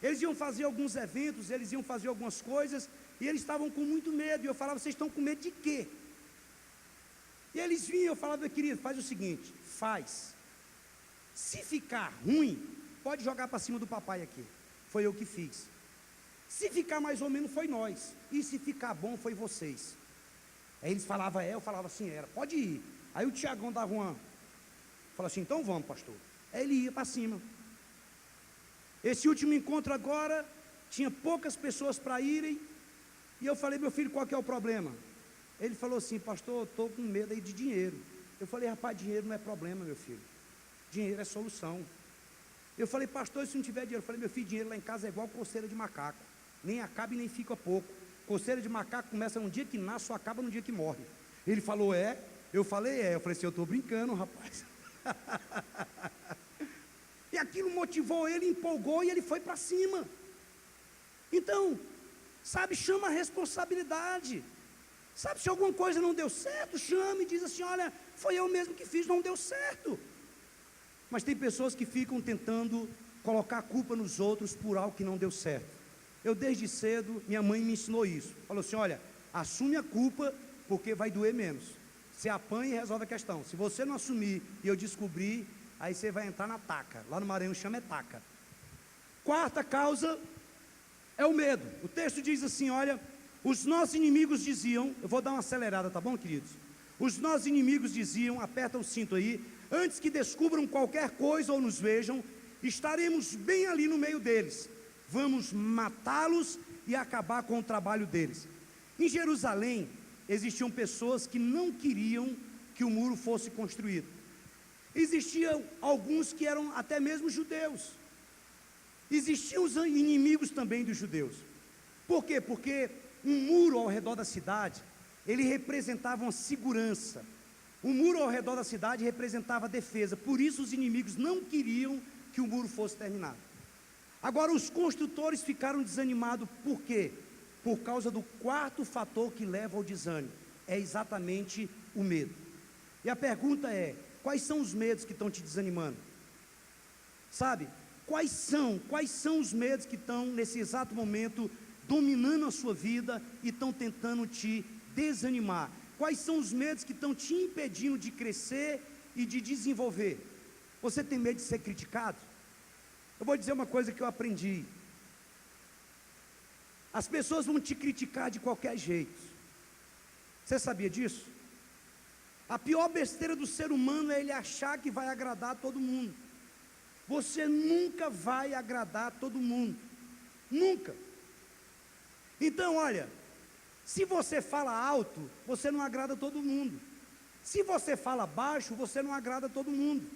Eles iam fazer alguns eventos, eles iam fazer algumas coisas, e eles estavam com muito medo. E eu falava: vocês estão com medo de quê? E eles vinham, eu falava: meu querido, faz o seguinte, faz. Se ficar ruim, pode jogar para cima do papai aqui. Foi eu que fiz. Se ficar mais ou menos, foi nós. E se ficar bom, foi vocês. Aí eles falavam: eu falava assim: era, pode ir. Aí o Tiagão dava uma... falou assim: então vamos, pastor. Aí ele ia para cima. Esse último encontro agora, tinha poucas pessoas para irem, e eu falei: meu filho, qual que é o problema? Ele falou assim: pastor, eu estou com medo aí de dinheiro. Eu falei: rapaz, dinheiro não é problema, meu filho, dinheiro é solução. Eu falei: pastor, e se não tiver dinheiro? Eu falei: meu filho, dinheiro lá em casa é igual coceira de macaco, nem acaba e nem fica pouco. Coceira de macaco começa no dia que nasce, só acaba no dia que morre. Ele falou: é? Eu falei: é. Eu falei assim: eu estou brincando, rapaz. E aquilo motivou ele, empolgou, e ele foi para cima. Então, sabe, chama a responsabilidade. Sabe, se alguma coisa não deu certo, chame e diz assim: olha, foi eu mesmo que fiz, não deu certo. Mas tem pessoas que ficam tentando colocar a culpa nos outros por algo que não deu certo. Eu desde cedo, minha mãe me ensinou isso. Falou assim: olha, assume a culpa, porque vai doer menos. Você apanha e resolve a questão. Se você não assumir e eu descobrir, aí você vai entrar na taca. Lá no Maranhão chama taca. Quarta causa é o medo. O texto diz assim: olha, os nossos inimigos diziam... Eu vou dar uma acelerada, tá bom, queridos? Os nossos inimigos diziam, aperta o cinto aí: antes que descubram qualquer coisa ou nos vejam, estaremos bem ali no meio deles. Vamos matá-los e acabar com o trabalho deles. Em Jerusalém, existiam pessoas que não queriam que o muro fosse construído. Existiam alguns que eram até mesmo judeus. Existiam os inimigos também dos judeus. Por quê? Porque um muro ao redor da cidade, ele representava uma segurança. O muro ao redor da cidade representava defesa. Por isso os inimigos não queriam que o muro fosse terminado. Agora os construtores ficaram desanimados. Por quê? Por causa do quarto fator que leva ao desânimo. É exatamente o medo. E a pergunta é: quais são os medos que estão te desanimando? Sabe? Quais são os medos que estão nesse exato momento dominando a sua vida e estão tentando te desanimar? Quais são os medos que estão te impedindo de crescer e de desenvolver? Você tem medo de ser criticado? Eu vou dizer uma coisa que eu aprendi. As pessoas vão te criticar de qualquer jeito. Você sabia disso? A pior besteira do ser humano é ele achar que vai agradar a todo mundo. Você nunca vai agradar a todo mundo. Nunca. Então, olha, se você fala alto, você não agrada a todo mundo. Se você fala baixo, você não agrada a todo mundo.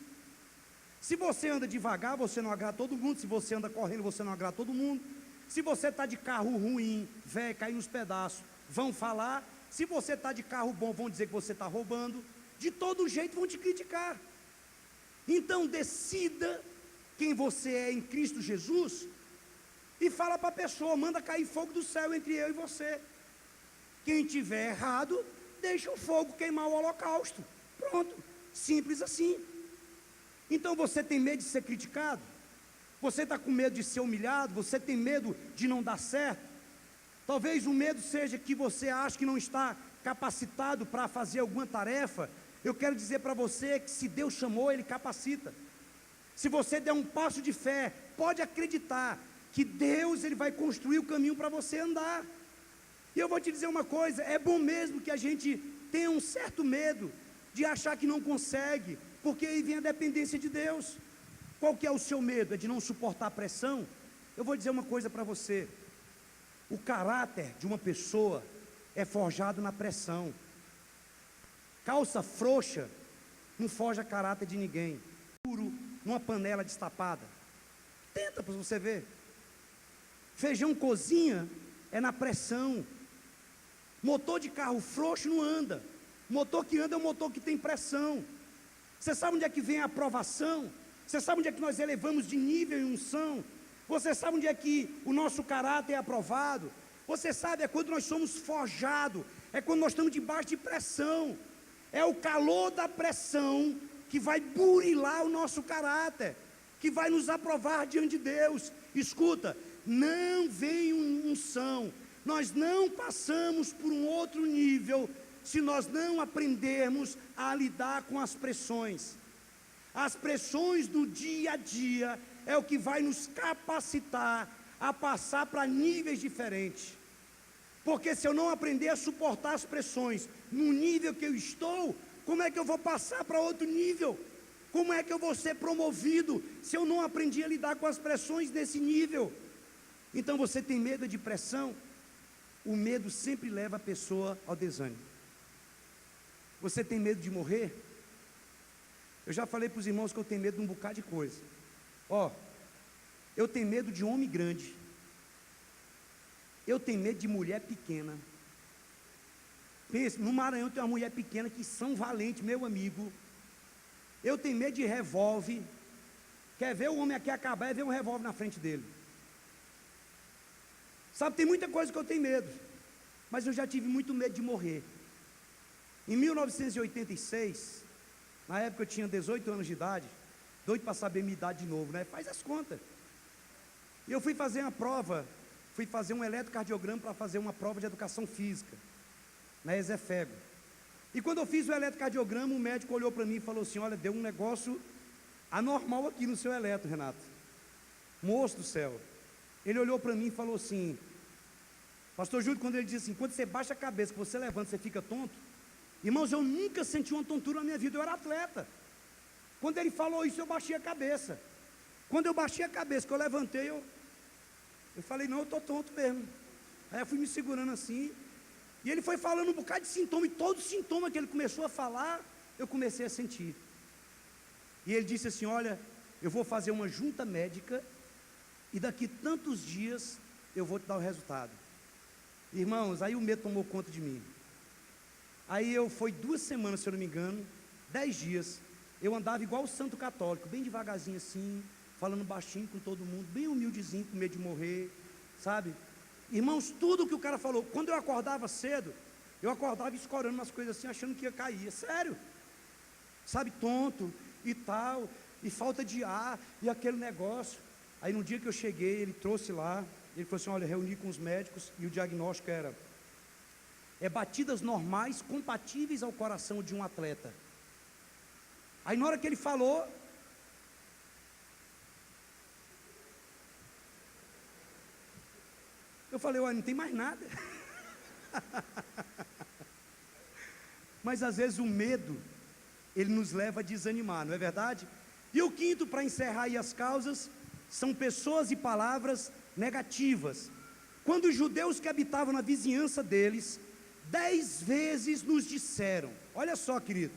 Se você anda devagar, você não agrada a todo mundo. Se você anda correndo, você não agrada a todo mundo. Se você está de carro ruim, velho, cair nos pedaços, vão falar. Se você está de carro bom, vão dizer que você está roubando. De todo jeito vão te criticar. Então decida quem você é em Cristo Jesus e fala para a pessoa, manda cair fogo do céu entre eu e você. Quem tiver errado, deixa o fogo queimar o holocausto. Pronto, simples assim. Então você tem medo de ser criticado? Você está com medo de ser humilhado? Você tem medo de não dar certo? Talvez o medo seja que você acha que não está capacitado para fazer alguma tarefa. Eu quero dizer para você que se Deus chamou, Ele capacita. Se você der um passo de fé, pode acreditar que Deus Ele vai construir o caminho para você andar. E eu vou te dizer uma coisa, é bom mesmo que a gente tenha um certo medo de achar que não consegue, porque aí vem a dependência de Deus. Qual que é o seu medo? É de não suportar a pressão? Eu vou dizer uma coisa para você. O caráter de uma pessoa é forjado na pressão. Calça frouxa não forja caráter de ninguém. Puro numa panela destapada. Tenta para você ver. Feijão cozinha é na pressão. Motor de carro frouxo não anda. Motor que anda é um motor que tem pressão. Você sabe onde é que vem a aprovação? Você sabe onde é que nós elevamos de nível em unção? Você sabe onde é que o nosso caráter é aprovado? Você sabe, é quando nós somos forjados, é quando nós estamos debaixo de pressão. É o calor da pressão que vai burilar o nosso caráter, que vai nos aprovar diante de Deus. Escuta, não vem unção, nós não passamos por um outro nível se nós não aprendermos a lidar com as pressões. As pressões do dia a dia é o que vai nos capacitar a passar para níveis diferentes. Porque se eu não aprender a suportar as pressões no nível que eu estou, como é que eu vou passar para outro nível? Como é que eu vou ser promovido se eu não aprendi a lidar com as pressões desse nível? Então você tem medo de pressão? O medo sempre leva a pessoa ao desânimo. Você tem medo de morrer? Eu já falei para os irmãos que eu tenho medo de um bocado de coisa. Eu tenho medo de homem grande. Eu tenho medo de mulher pequena. Pense, no Maranhão tem uma mulher pequena que são valentes, meu amigo. Eu tenho medo de revólver. Quer ver o homem aqui acabar e ver um revólver na frente dele. Sabe, tem muita coisa que eu tenho medo. Mas eu já tive muito medo de morrer. Em 1986, na época eu tinha 18 anos de idade, doido para saber minha idade de novo, né? Faz as contas. E eu fui fazer uma prova, fui fazer um eletrocardiograma para fazer uma prova de educação física, na Exefego. E quando eu fiz o eletrocardiograma, o médico olhou para mim e falou assim: olha, deu um negócio anormal aqui no seu eletro, Renato. Moço do céu. Ele olhou para mim e falou assim: pastor Júlio, quando ele disse assim, quando você baixa a cabeça, que você levanta, você fica tonto. Irmãos, eu nunca senti uma tontura na minha vida, eu era atleta. Quando ele falou isso, eu baixei a cabeça. Quando eu baixei a cabeça, que eu levantei, eu falei, não, eu estou tonto mesmo. Aí eu fui me segurando assim, e ele foi falando um bocado de sintoma, e todo sintoma que ele começou a falar, eu comecei a sentir. E ele disse assim: olha, eu vou fazer uma junta médica, e daqui tantos dias, eu vou te dar o resultado. Irmãos, aí o medo tomou conta de mim. Aí foi 2 semanas, se eu não me engano, 10 dias, eu andava igual o santo católico, bem devagarzinho assim, falando baixinho com todo mundo, bem humildezinho, com medo de morrer, sabe? Irmãos, tudo que o cara falou, quando eu acordava cedo, eu acordava escorando umas coisas assim, achando que ia cair, é sério, sabe, tonto e tal, e falta de ar, e aquele negócio. Aí no dia que eu cheguei, ele trouxe lá, ele falou assim: olha, reuni com os médicos, e o diagnóstico era batidas normais, compatíveis ao coração de um atleta. Aí na hora que ele falou, Eu falei, olha, não tem mais nada. Mas às vezes o medo, ele nos leva a desanimar, não é verdade? E o quinto, para encerrar aí as causas, são pessoas e palavras negativas. Quando os judeus que habitavam na vizinhança deles, 10 vezes nos disseram, olha só, querido,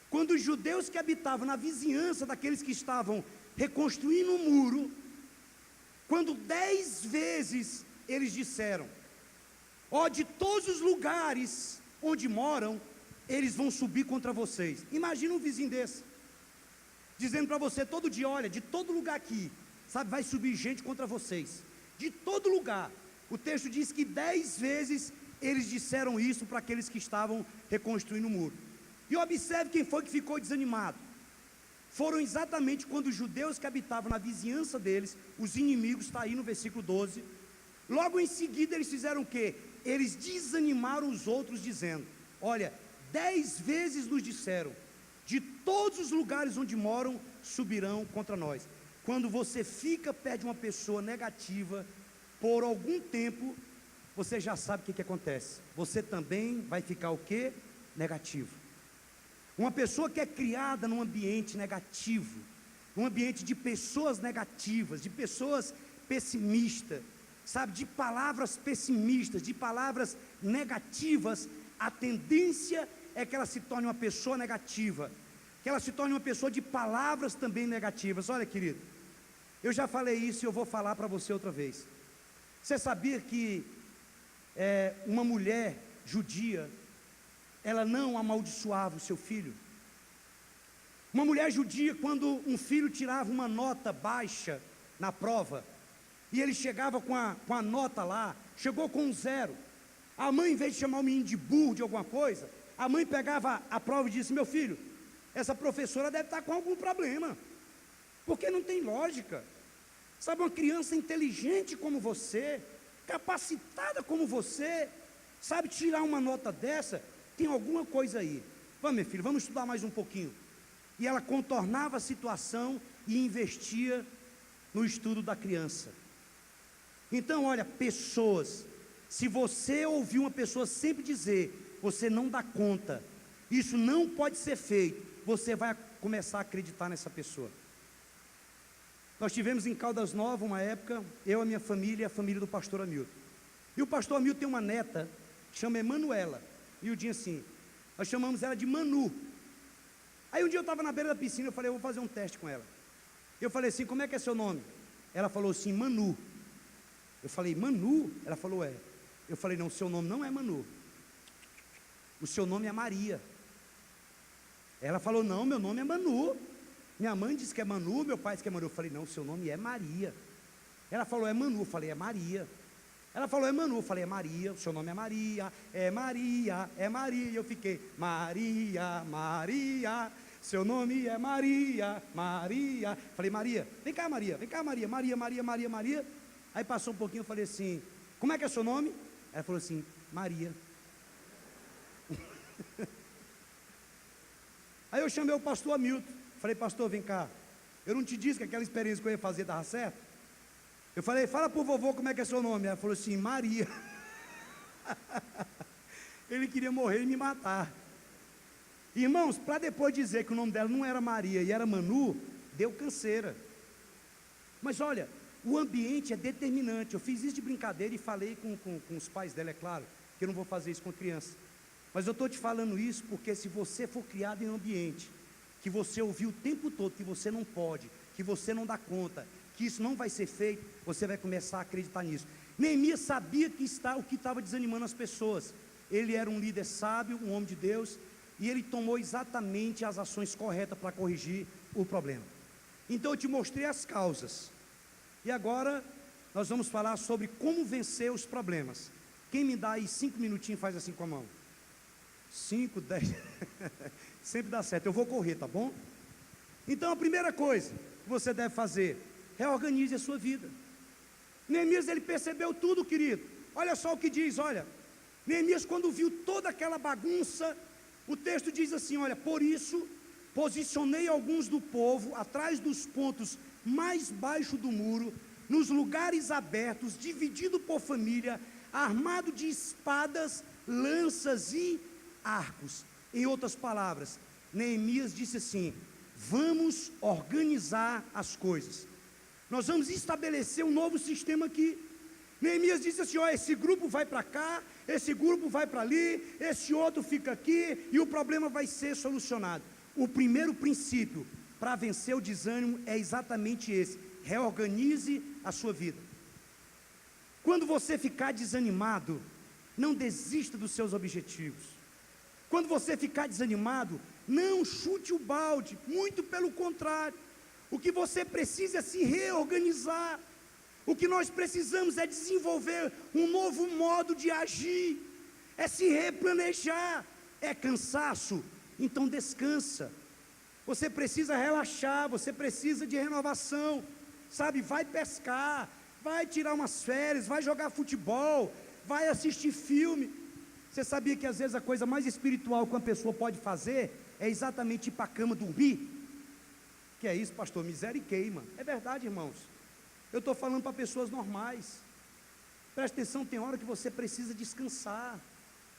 quando os judeus que habitavam na vizinhança daqueles que estavam reconstruindo o muro, quando 10 vezes eles disseram, ó, de todos os lugares onde moram, eles vão subir contra vocês. Imagina um vizinho desse, dizendo para você todo dia, olha, de todo lugar aqui, sabe, vai subir gente contra vocês, de todo lugar. O texto diz que 10 vezes eles disseram isso para aqueles que estavam reconstruindo o muro. E observe quem foi que ficou desanimado. Foram exatamente quando os judeus que habitavam na vizinhança deles, os inimigos, está aí no versículo 12, logo em seguida eles fizeram o quê? Eles desanimaram os outros dizendo, olha, 10 vezes nos disseram, de todos os lugares onde moram, subirão contra nós. Quando você fica perto de uma pessoa negativa, por algum tempo, você já sabe o que acontece. Você também vai ficar o quê? Negativo. Uma pessoa que é criada num ambiente negativo, num ambiente de pessoas negativas, de pessoas pessimistas, sabe, de palavras pessimistas, de palavras negativas, a tendência é que ela se torne uma pessoa negativa, que ela se torne uma pessoa de palavras também negativas. Olha, querido, eu já falei isso e eu vou falar para você outra vez. Você sabia que uma mulher judia, ela não amaldiçoava o seu filho? Uma mulher judia, quando um filho tirava uma nota baixa na prova, e ele chegava com a nota lá, chegou com um 0, a mãe, em vez de chamar o menino de burro, de alguma coisa, a mãe pegava a prova e disse, meu filho, essa professora deve estar com algum problema, porque não tem lógica, sabe, uma criança inteligente como você, capacitada como você, sabe, tirar uma nota dessa, tem alguma coisa aí. Vamos, meu filho, vamos estudar mais um pouquinho. E ela contornava a situação e investia no estudo da criança. Então, olha, pessoas, se você ouvir uma pessoa sempre dizer, você não dá conta, isso não pode ser feito, você vai começar a acreditar nessa pessoa. Nós tivemos em Caldas Novas uma época, eu, a minha família e a família do pastor Hamilton. E o pastor Hamilton tem uma neta, que chama Emanuela, e o dia assim, nós chamamos ela de Manu. Aí um dia eu estava na beira da piscina, eu falei, eu vou fazer um teste com ela. Eu falei assim, como é que é seu nome? Ela falou assim, Manu. Eu falei, Manu? Ela falou, é. Eu falei, não, o seu nome não é Manu, o seu nome é Maria. Ela falou, não, meu nome é Manu, minha mãe disse que é Manu, meu pai disse que é Manu. Eu falei, não, o seu nome é Maria. Ela falou, é Manu. Eu falei, é Maria. Ela falou, é Manu. Eu falei, é Maria, o seu nome é Maria, é Maria, é Maria. Eu fiquei, Maria, Maria, seu nome é Maria, Maria. Falei, Maria, vem cá, Maria, Maria, Maria, Maria, Maria. Aí passou um pouquinho, eu falei assim, como é que é seu nome? Ela falou assim, Maria. Aí eu chamei o pastor Hamilton, falei, pastor, vem cá, eu não te disse que aquela experiência que eu ia fazer dava certo? Eu falei, fala pro vovô como é que é seu nome. Ela falou assim, Maria. Ele queria morrer e me matar. Irmãos, para depois dizer que o nome dela não era Maria e era Manu, deu canseira. Mas olha, o ambiente é determinante. Eu fiz isso de brincadeira e falei com os pais dela, é claro, que eu não vou fazer isso com criança. Mas eu estou te falando isso porque se você for criado em um ambiente que você ouviu o tempo todo que você não pode, que você não dá conta, que isso não vai ser feito, você vai começar a acreditar nisso. Neemias sabia o que estava desanimando as pessoas. Ele era um líder sábio, um homem de Deus, e ele tomou exatamente as ações corretas para corrigir o problema. Então eu te mostrei as causas, e agora nós vamos falar sobre como vencer os problemas. Quem me dá aí 5 minutinhos faz assim com a mão. 5, 10, sempre dá certo, eu vou correr, tá bom? Então a primeira coisa que você deve fazer, reorganize a sua vida. Neemias, ele percebeu tudo, querido. Olha só o que diz, olha, Neemias, quando viu toda aquela bagunça, o texto diz assim, olha, por isso posicionei alguns do povo atrás dos pontos mais baixos do muro, nos lugares abertos, dividido por família, armado de espadas, lanças e arcos. Em outras palavras, Neemias disse assim: vamos organizar as coisas, nós vamos estabelecer um novo sistema aqui. Neemias disse assim: ó, esse grupo vai para cá, esse grupo vai para ali, esse outro fica aqui, e o problema vai ser solucionado. O primeiro princípio para vencer o desânimo é exatamente esse: reorganize a sua vida. Quando você ficar desanimado, não desista dos seus objetivos. Quando você ficar desanimado, não chute o balde, muito pelo contrário. O que você precisa é se reorganizar. O que nós precisamos é desenvolver um novo modo de agir, é se replanejar. É cansaço? Então descansa. Você precisa relaxar, você precisa de renovação, sabe? Vai pescar, vai tirar umas férias, vai jogar futebol, vai assistir filme. Você sabia que às vezes a coisa mais espiritual que uma pessoa pode fazer é exatamente ir para a cama dormir? Que é isso, pastor? Miséria e queima. É verdade, irmãos. Eu estou falando para pessoas normais. Presta atenção, tem hora que você precisa descansar,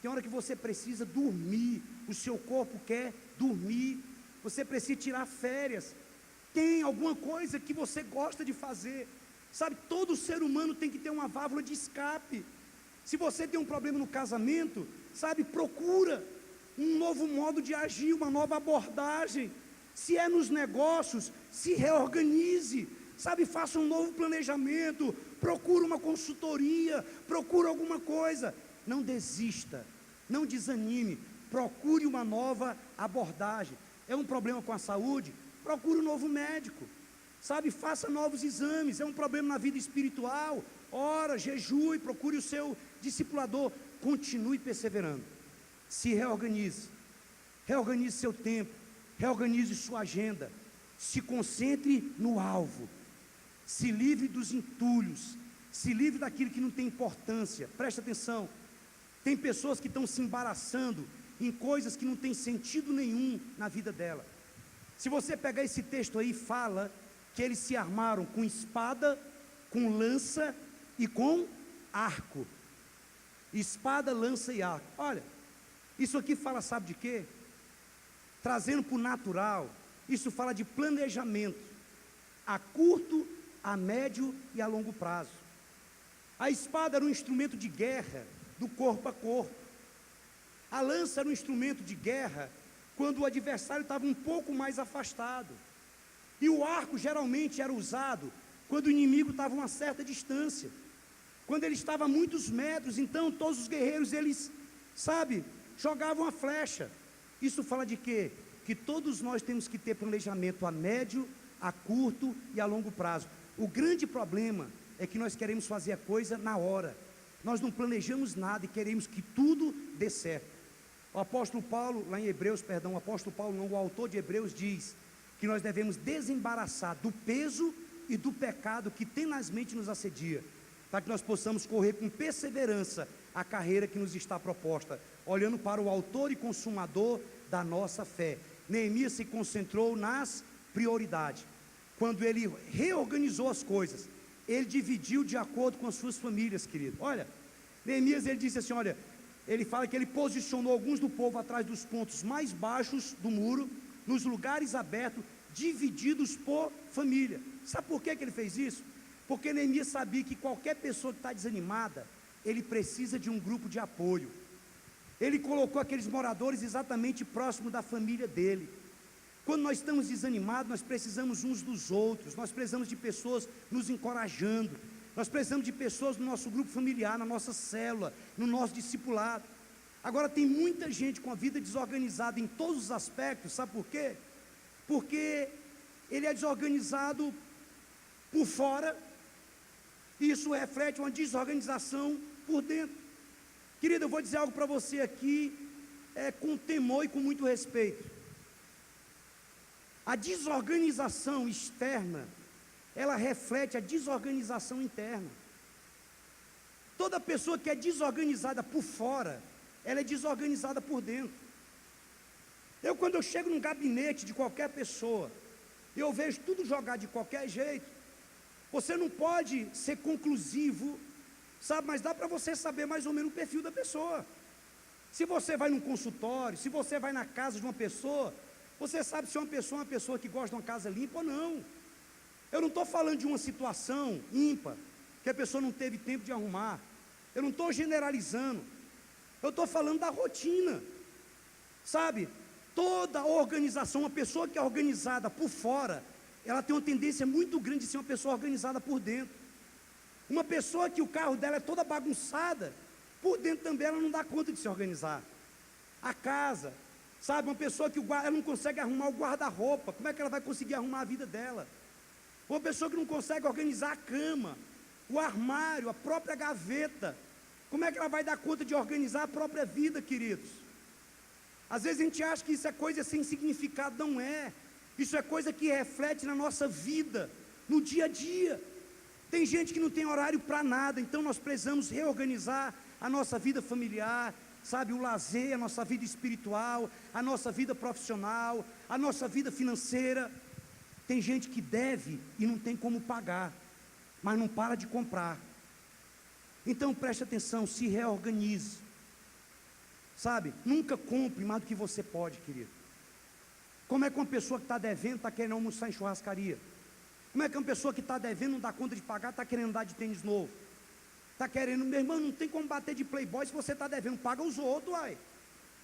tem hora que você precisa dormir, o seu corpo quer dormir, você precisa tirar férias, tem alguma coisa que você gosta de fazer, sabe? Todo ser humano tem que ter uma válvula de escape. Se você tem um problema no casamento, sabe, procura um novo modo de agir, uma nova abordagem. Se é nos negócios, se reorganize, sabe, faça um novo planejamento, procura uma consultoria, procura alguma coisa. Não desista, não desanime, procure uma nova abordagem. É um problema com a saúde? Procure um novo médico, sabe, faça novos exames. É um problema na vida espiritual? Ora, jejue, procure o seu discipulador, continue perseverando. Se reorganize, reorganize seu tempo, reorganize sua agenda, se concentre no alvo, se livre dos entulhos, se livre daquilo que não tem importância. Preste atenção, tem pessoas que estão se embaraçando em coisas que não tem sentido nenhum na vida dela. Se você pegar esse texto aí, fala que eles se armaram com espada, com lança e com arco. Espada, lança e arco. Olha, isso aqui fala, sabe de quê? Trazendo para o natural, isso fala de planejamento a curto, a médio e a longo prazo. A espada era um instrumento de guerra do corpo a corpo. A lança era um instrumento de guerra quando o adversário estava um pouco mais afastado. E o arco geralmente era usado quando o inimigo estava a uma certa distância, quando ele estava a muitos metros. Então todos os guerreiros, eles, sabe, jogavam a flecha. Isso fala de quê? Que todos nós temos que ter planejamento a médio, a curto e a longo prazo. O grande problema é que nós queremos fazer a coisa na hora. Nós não planejamos nada e queremos que tudo dê certo. O apóstolo Paulo, lá em Hebreus, o apóstolo Paulo não, o autor de Hebreus diz que nós devemos desembaraçar do peso e do pecado que tenazmente nos assedia, para que nós possamos correr com perseverança a carreira que nos está proposta, olhando para o autor e consumador da nossa fé. Neemias se concentrou nas prioridades. Quando ele reorganizou as coisas, ele dividiu de acordo com as suas famílias, querido. Olha, Neemias, ele disse assim, olha, ele fala que ele posicionou alguns do povo atrás dos pontos mais baixos do muro, nos lugares abertos, divididos por família. Sabe por que ele fez isso? Porque Neemias sabia que qualquer pessoa que está desanimada, ele precisa de um grupo de apoio. Ele colocou aqueles moradores exatamente próximo da família dele. Quando nós estamos desanimados, nós precisamos uns dos outros, nós precisamos de pessoas nos encorajando, nós precisamos de pessoas no nosso grupo familiar, na nossa célula, no nosso discipulado. Agora tem muita gente com a vida desorganizada em todos os aspectos, sabe por quê? Porque ele é desorganizado por fora, e isso reflete uma desorganização por dentro. Querido, eu vou dizer algo para você aqui, com temor e com muito respeito. A desorganização externa, ela reflete a desorganização interna. Toda pessoa que é desorganizada por fora, ela é desorganizada por dentro. Quando eu chego num gabinete de qualquer pessoa, eu vejo tudo jogado de qualquer jeito, Você não pode ser conclusivo, sabe, mas dá para você saber mais ou menos o perfil da pessoa. Se você vai num consultório, se você vai na casa de uma pessoa, você sabe se é uma pessoa que gosta de uma casa limpa ou não. Eu não estou falando de uma situação ímpar, que a pessoa não teve tempo de arrumar. Eu não estou generalizando. Eu estou falando da rotina. Sabe, toda organização, uma pessoa que é organizada por fora, ela tem uma tendência muito grande de ser uma pessoa organizada por dentro. Uma pessoa que o carro dela é toda bagunçada, por dentro também ela não dá conta de se organizar. A casa, sabe, uma pessoa que ela não consegue arrumar o guarda-roupa, como é que ela vai conseguir arrumar a vida dela? Uma pessoa que não consegue organizar a cama, o armário, a própria gaveta, como é que ela vai dar conta de organizar a própria vida, queridos? Às vezes a gente acha que isso é coisa sem significado, não é. Isso é coisa que reflete na nossa vida, no dia a dia. Tem gente que não tem horário para nada, então nós precisamos reorganizar a nossa vida familiar, sabe, o lazer, a nossa vida espiritual, a nossa vida profissional, a nossa vida financeira. Tem gente que deve e não tem como pagar, mas não para de comprar. Então preste atenção, se reorganize. Sabe, nunca compre mais do que você pode, querido. Como é que uma pessoa que está devendo está querendo almoçar em churrascaria? Como é que uma pessoa que está devendo, não dá conta de pagar, está querendo andar de tênis novo? Está querendo, meu irmão, não tem como bater de playboy se você está devendo, paga os outros, uai.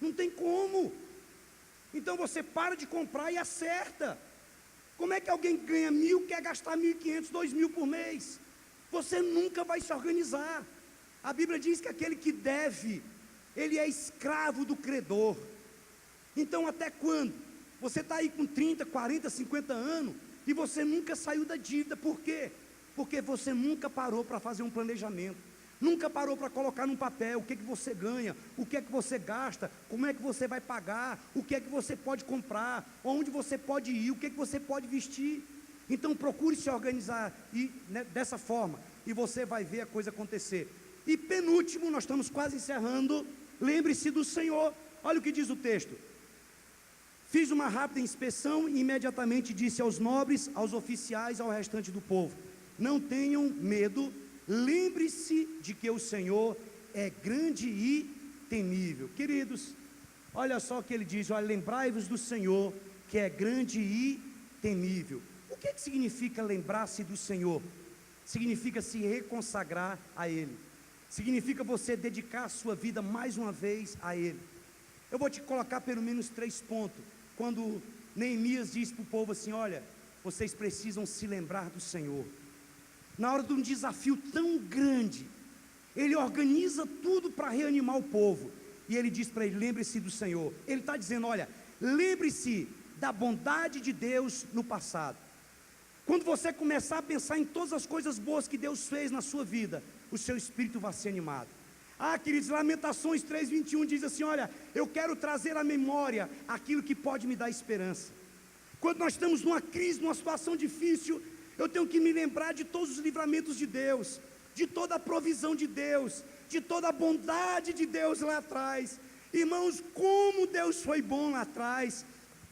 Não tem como. Então você para de comprar e acerta. Como é que alguém ganha 1.000, quer gastar 1.500, 2.000 por mês? Você nunca vai se organizar. A Bíblia diz que aquele que deve, ele é escravo do credor. Então até quando? Você está aí com 30, 40, 50 anos e você nunca saiu da dívida. Por quê? Porque você nunca parou para fazer um planejamento. Nunca parou para colocar num papel o que você ganha, o que é que você gasta, como é que você vai pagar, o que é que você pode comprar, onde você pode ir, o que é que você pode vestir. Então procure se organizar dessa forma e você vai ver a coisa acontecer. E penúltimo, nós estamos quase encerrando, lembre-se do Senhor. Olha o que diz o texto. Fiz uma rápida inspeção e imediatamente disse aos nobres, aos oficiais, ao restante do povo: não tenham medo, lembre-se de que o Senhor é grande e temível. Queridos, olha só o que ele diz, olha, lembrai-vos do Senhor, que é grande e temível. O que significa lembrar-se do Senhor? Significa se reconsagrar a Ele. Significa você dedicar a sua vida mais uma vez a Ele. Eu vou te colocar pelo menos 3 pontos. Quando Neemias diz para o povo assim: olha, vocês precisam se lembrar do Senhor. Na hora de um desafio tão grande, ele organiza tudo para reanimar o povo. E ele diz para ele: lembre-se do Senhor. Ele está dizendo: olha, lembre-se da bondade de Deus no passado. Quando você começar a pensar em todas as coisas boas que Deus fez na sua vida, o seu espírito vai ser animado. Queridos, Lamentações 3:21 diz assim: olha, eu quero trazer à memória aquilo que pode me dar esperança. Quando nós estamos numa crise, numa situação difícil, eu tenho que me lembrar de todos os livramentos de Deus, de toda a provisão de Deus, de toda a bondade de Deus lá atrás. Irmãos, como Deus foi bom lá atrás,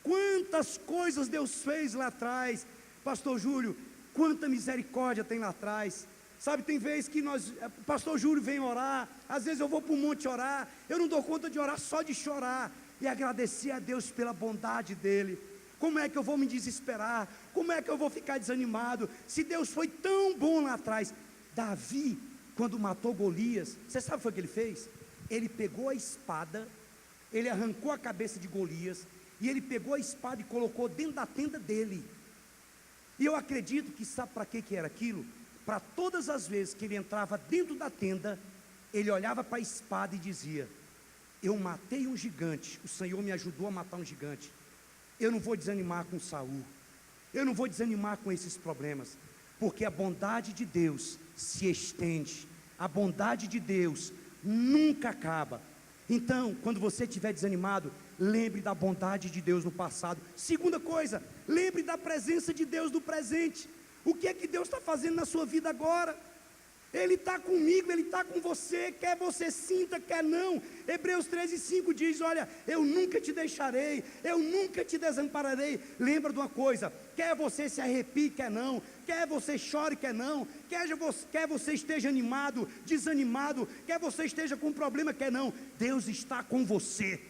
quantas coisas Deus fez lá atrás. Pastor Júlio, quanta misericórdia tem lá atrás. Sabe, tem vezes que Pastor Júlio vem orar, às vezes eu vou para o monte orar, eu não dou conta de orar, só de chorar e agradecer a Deus pela bondade dEle. Como é que eu vou me desesperar? Como é que eu vou ficar desanimado, se Deus foi tão bom lá atrás? Davi, quando matou Golias, você sabe o que foi que ele fez? Ele pegou a espada, ele arrancou a cabeça de Golias, e ele pegou a espada e colocou dentro da tenda dele. E eu acredito que sabe para que era aquilo? Para todas as vezes que ele entrava dentro da tenda, ele olhava para a espada e dizia: eu matei um gigante, o Senhor me ajudou a matar um gigante. Eu não vou desanimar com Saul, eu não vou desanimar com esses problemas, porque a bondade de Deus se estende, a bondade de Deus nunca acaba. Então, quando você estiver desanimado, lembre da bondade de Deus no passado. Segunda coisa, lembre da presença de Deus no presente. O que é que Deus está fazendo na sua vida agora? Ele está comigo, Ele está com você, quer você sinta, quer não. Hebreus 13:5 diz, olha, eu nunca te deixarei, eu nunca te desampararei. Lembra de uma coisa, quer você se arrepie, quer não, quer você chore, quer não, quer você esteja animado, desanimado, quer você esteja com um problema, quer não, Deus está com você.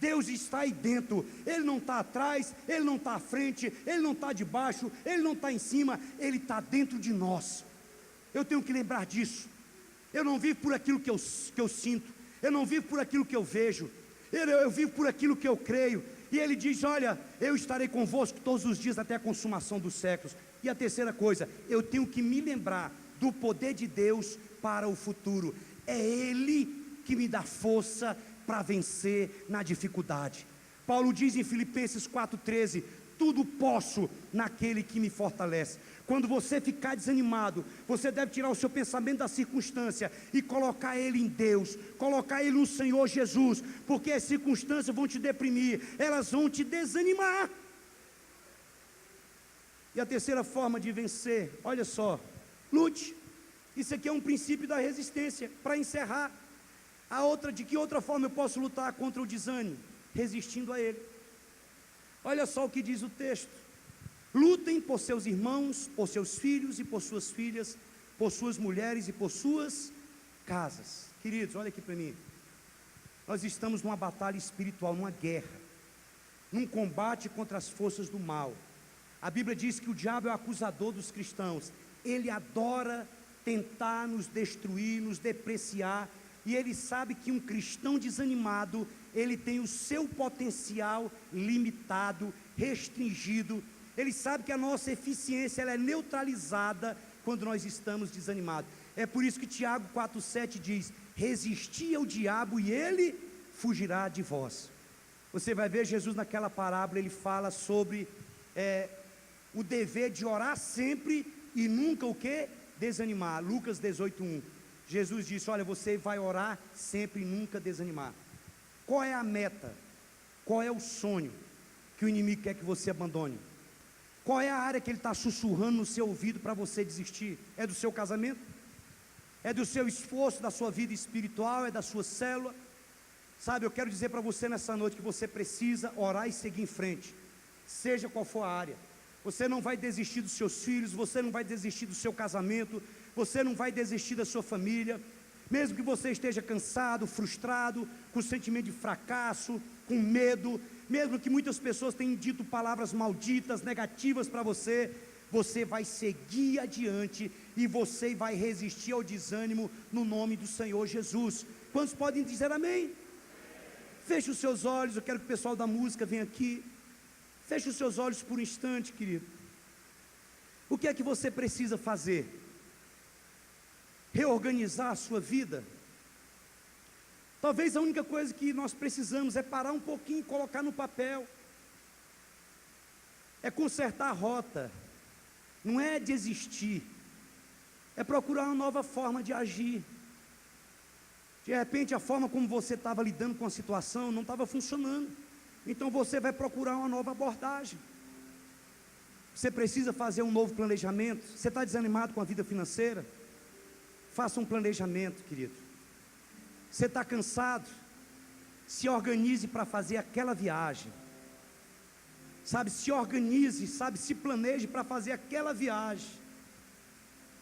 Deus está aí dentro, Ele não está atrás, Ele não está à frente, Ele não está debaixo, Ele não está em cima, Ele está dentro de nós. Eu tenho que lembrar disso. Eu não vivo por aquilo que eu sinto, eu não vivo por aquilo que eu vejo, eu vivo por aquilo que eu creio. E Ele diz, olha, eu estarei convosco todos os dias até a consumação dos séculos. E a terceira coisa, eu tenho que me lembrar do poder de Deus para o futuro. É Ele que me dá força para vencer na dificuldade. Paulo diz em Filipenses 4:13, tudo posso naquele que me fortalece. Quando você ficar desanimado, você deve tirar o seu pensamento da circunstância e colocar ele em Deus, colocar ele no Senhor Jesus, porque as circunstâncias vão te deprimir, elas vão te desanimar. E a terceira forma de vencer, olha só, lute. Isso aqui é um princípio da resistência. Para encerrar, de que outra forma eu posso lutar contra o desânimo? Resistindo a ele. Olha só o que diz o texto: lutem por seus irmãos, por seus filhos e por suas filhas, por suas mulheres e por suas casas. Queridos, olha aqui para mim. Nós estamos numa batalha espiritual, numa guerra, num combate contra as forças do mal. A Bíblia diz que o diabo é o acusador dos cristãos. Ele adora tentar nos destruir, nos depreciar. E ele sabe que um cristão desanimado, ele tem o seu potencial limitado, restringido. Ele sabe que a nossa eficiência ela é neutralizada quando nós estamos desanimados. É por isso que Tiago 4,7 diz: resisti ao diabo e ele fugirá de vós. Você vai ver Jesus naquela parábola, ele fala sobre o dever de orar sempre e nunca o que? Desanimar. Lucas 18:1. Jesus disse, olha, você vai orar sempre e nunca desanimar. Qual é a meta? Qual é o sonho que o inimigo quer que você abandone? Qual é a área que ele está sussurrando no seu ouvido para você desistir? É do seu casamento? É do seu esforço, da sua vida espiritual? É da sua célula? Sabe, eu quero dizer para você nessa noite que você precisa orar e seguir em frente, seja qual for a área. Você não vai desistir dos seus filhos, você não vai desistir do seu casamento, você não vai desistir da sua família, mesmo que você esteja cansado, frustrado, com sentimento de fracasso, com medo, mesmo que muitas pessoas tenham dito palavras malditas, negativas para você, você vai seguir adiante e você vai resistir ao desânimo no nome do Senhor Jesus. Quantos podem dizer amém? Feche os seus olhos, eu quero que o pessoal da música venha aqui. Feche os seus olhos por um instante, querido. O que é que você precisa fazer? Reorganizar a sua vida? Talvez a única coisa que nós precisamos é parar um pouquinho e colocar no papel. É consertar a rota. Não é desistir. É procurar uma nova forma de agir. De repente a forma como você estava lidando com a situação não estava funcionando. Então você vai procurar uma nova abordagem. Você precisa fazer um novo planejamento. Você está desanimado com a vida financeira? Faça um planejamento, querido. Você está cansado? Se organize para fazer aquela viagem. Sabe, se organize, sabe, se planeje para fazer aquela viagem.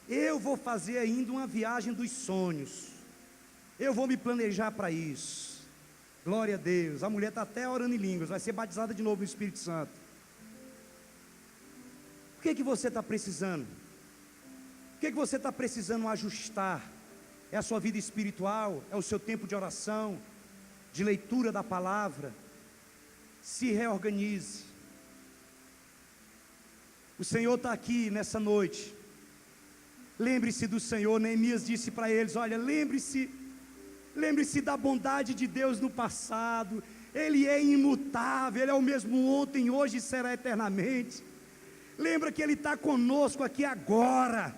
Eu vou fazer ainda uma viagem dos sonhos. Eu vou me planejar para isso. Glória a Deus. A mulher está até orando em línguas, vai ser batizada de novo no Espírito Santo. O que você está precisando? O que você está precisando ajustar? É a sua vida espiritual? É o seu tempo de oração, de leitura da palavra? Se reorganize. O Senhor está aqui nessa noite. Lembre-se do Senhor. Neemias disse para eles, olha, lembre-se da bondade de Deus no passado. Ele é imutável, Ele é o mesmo ontem, hoje e será eternamente. Lembra que Ele está conosco aqui agora.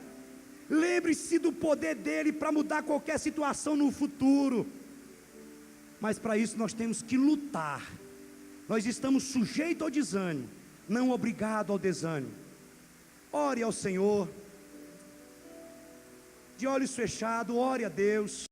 Lembre-se do poder dEle para mudar qualquer situação no futuro. Mas para isso nós temos que lutar. Nós estamos sujeitos ao desânimo, não obrigados ao desânimo. Ore ao Senhor. de olhos fechados, ore a Deus.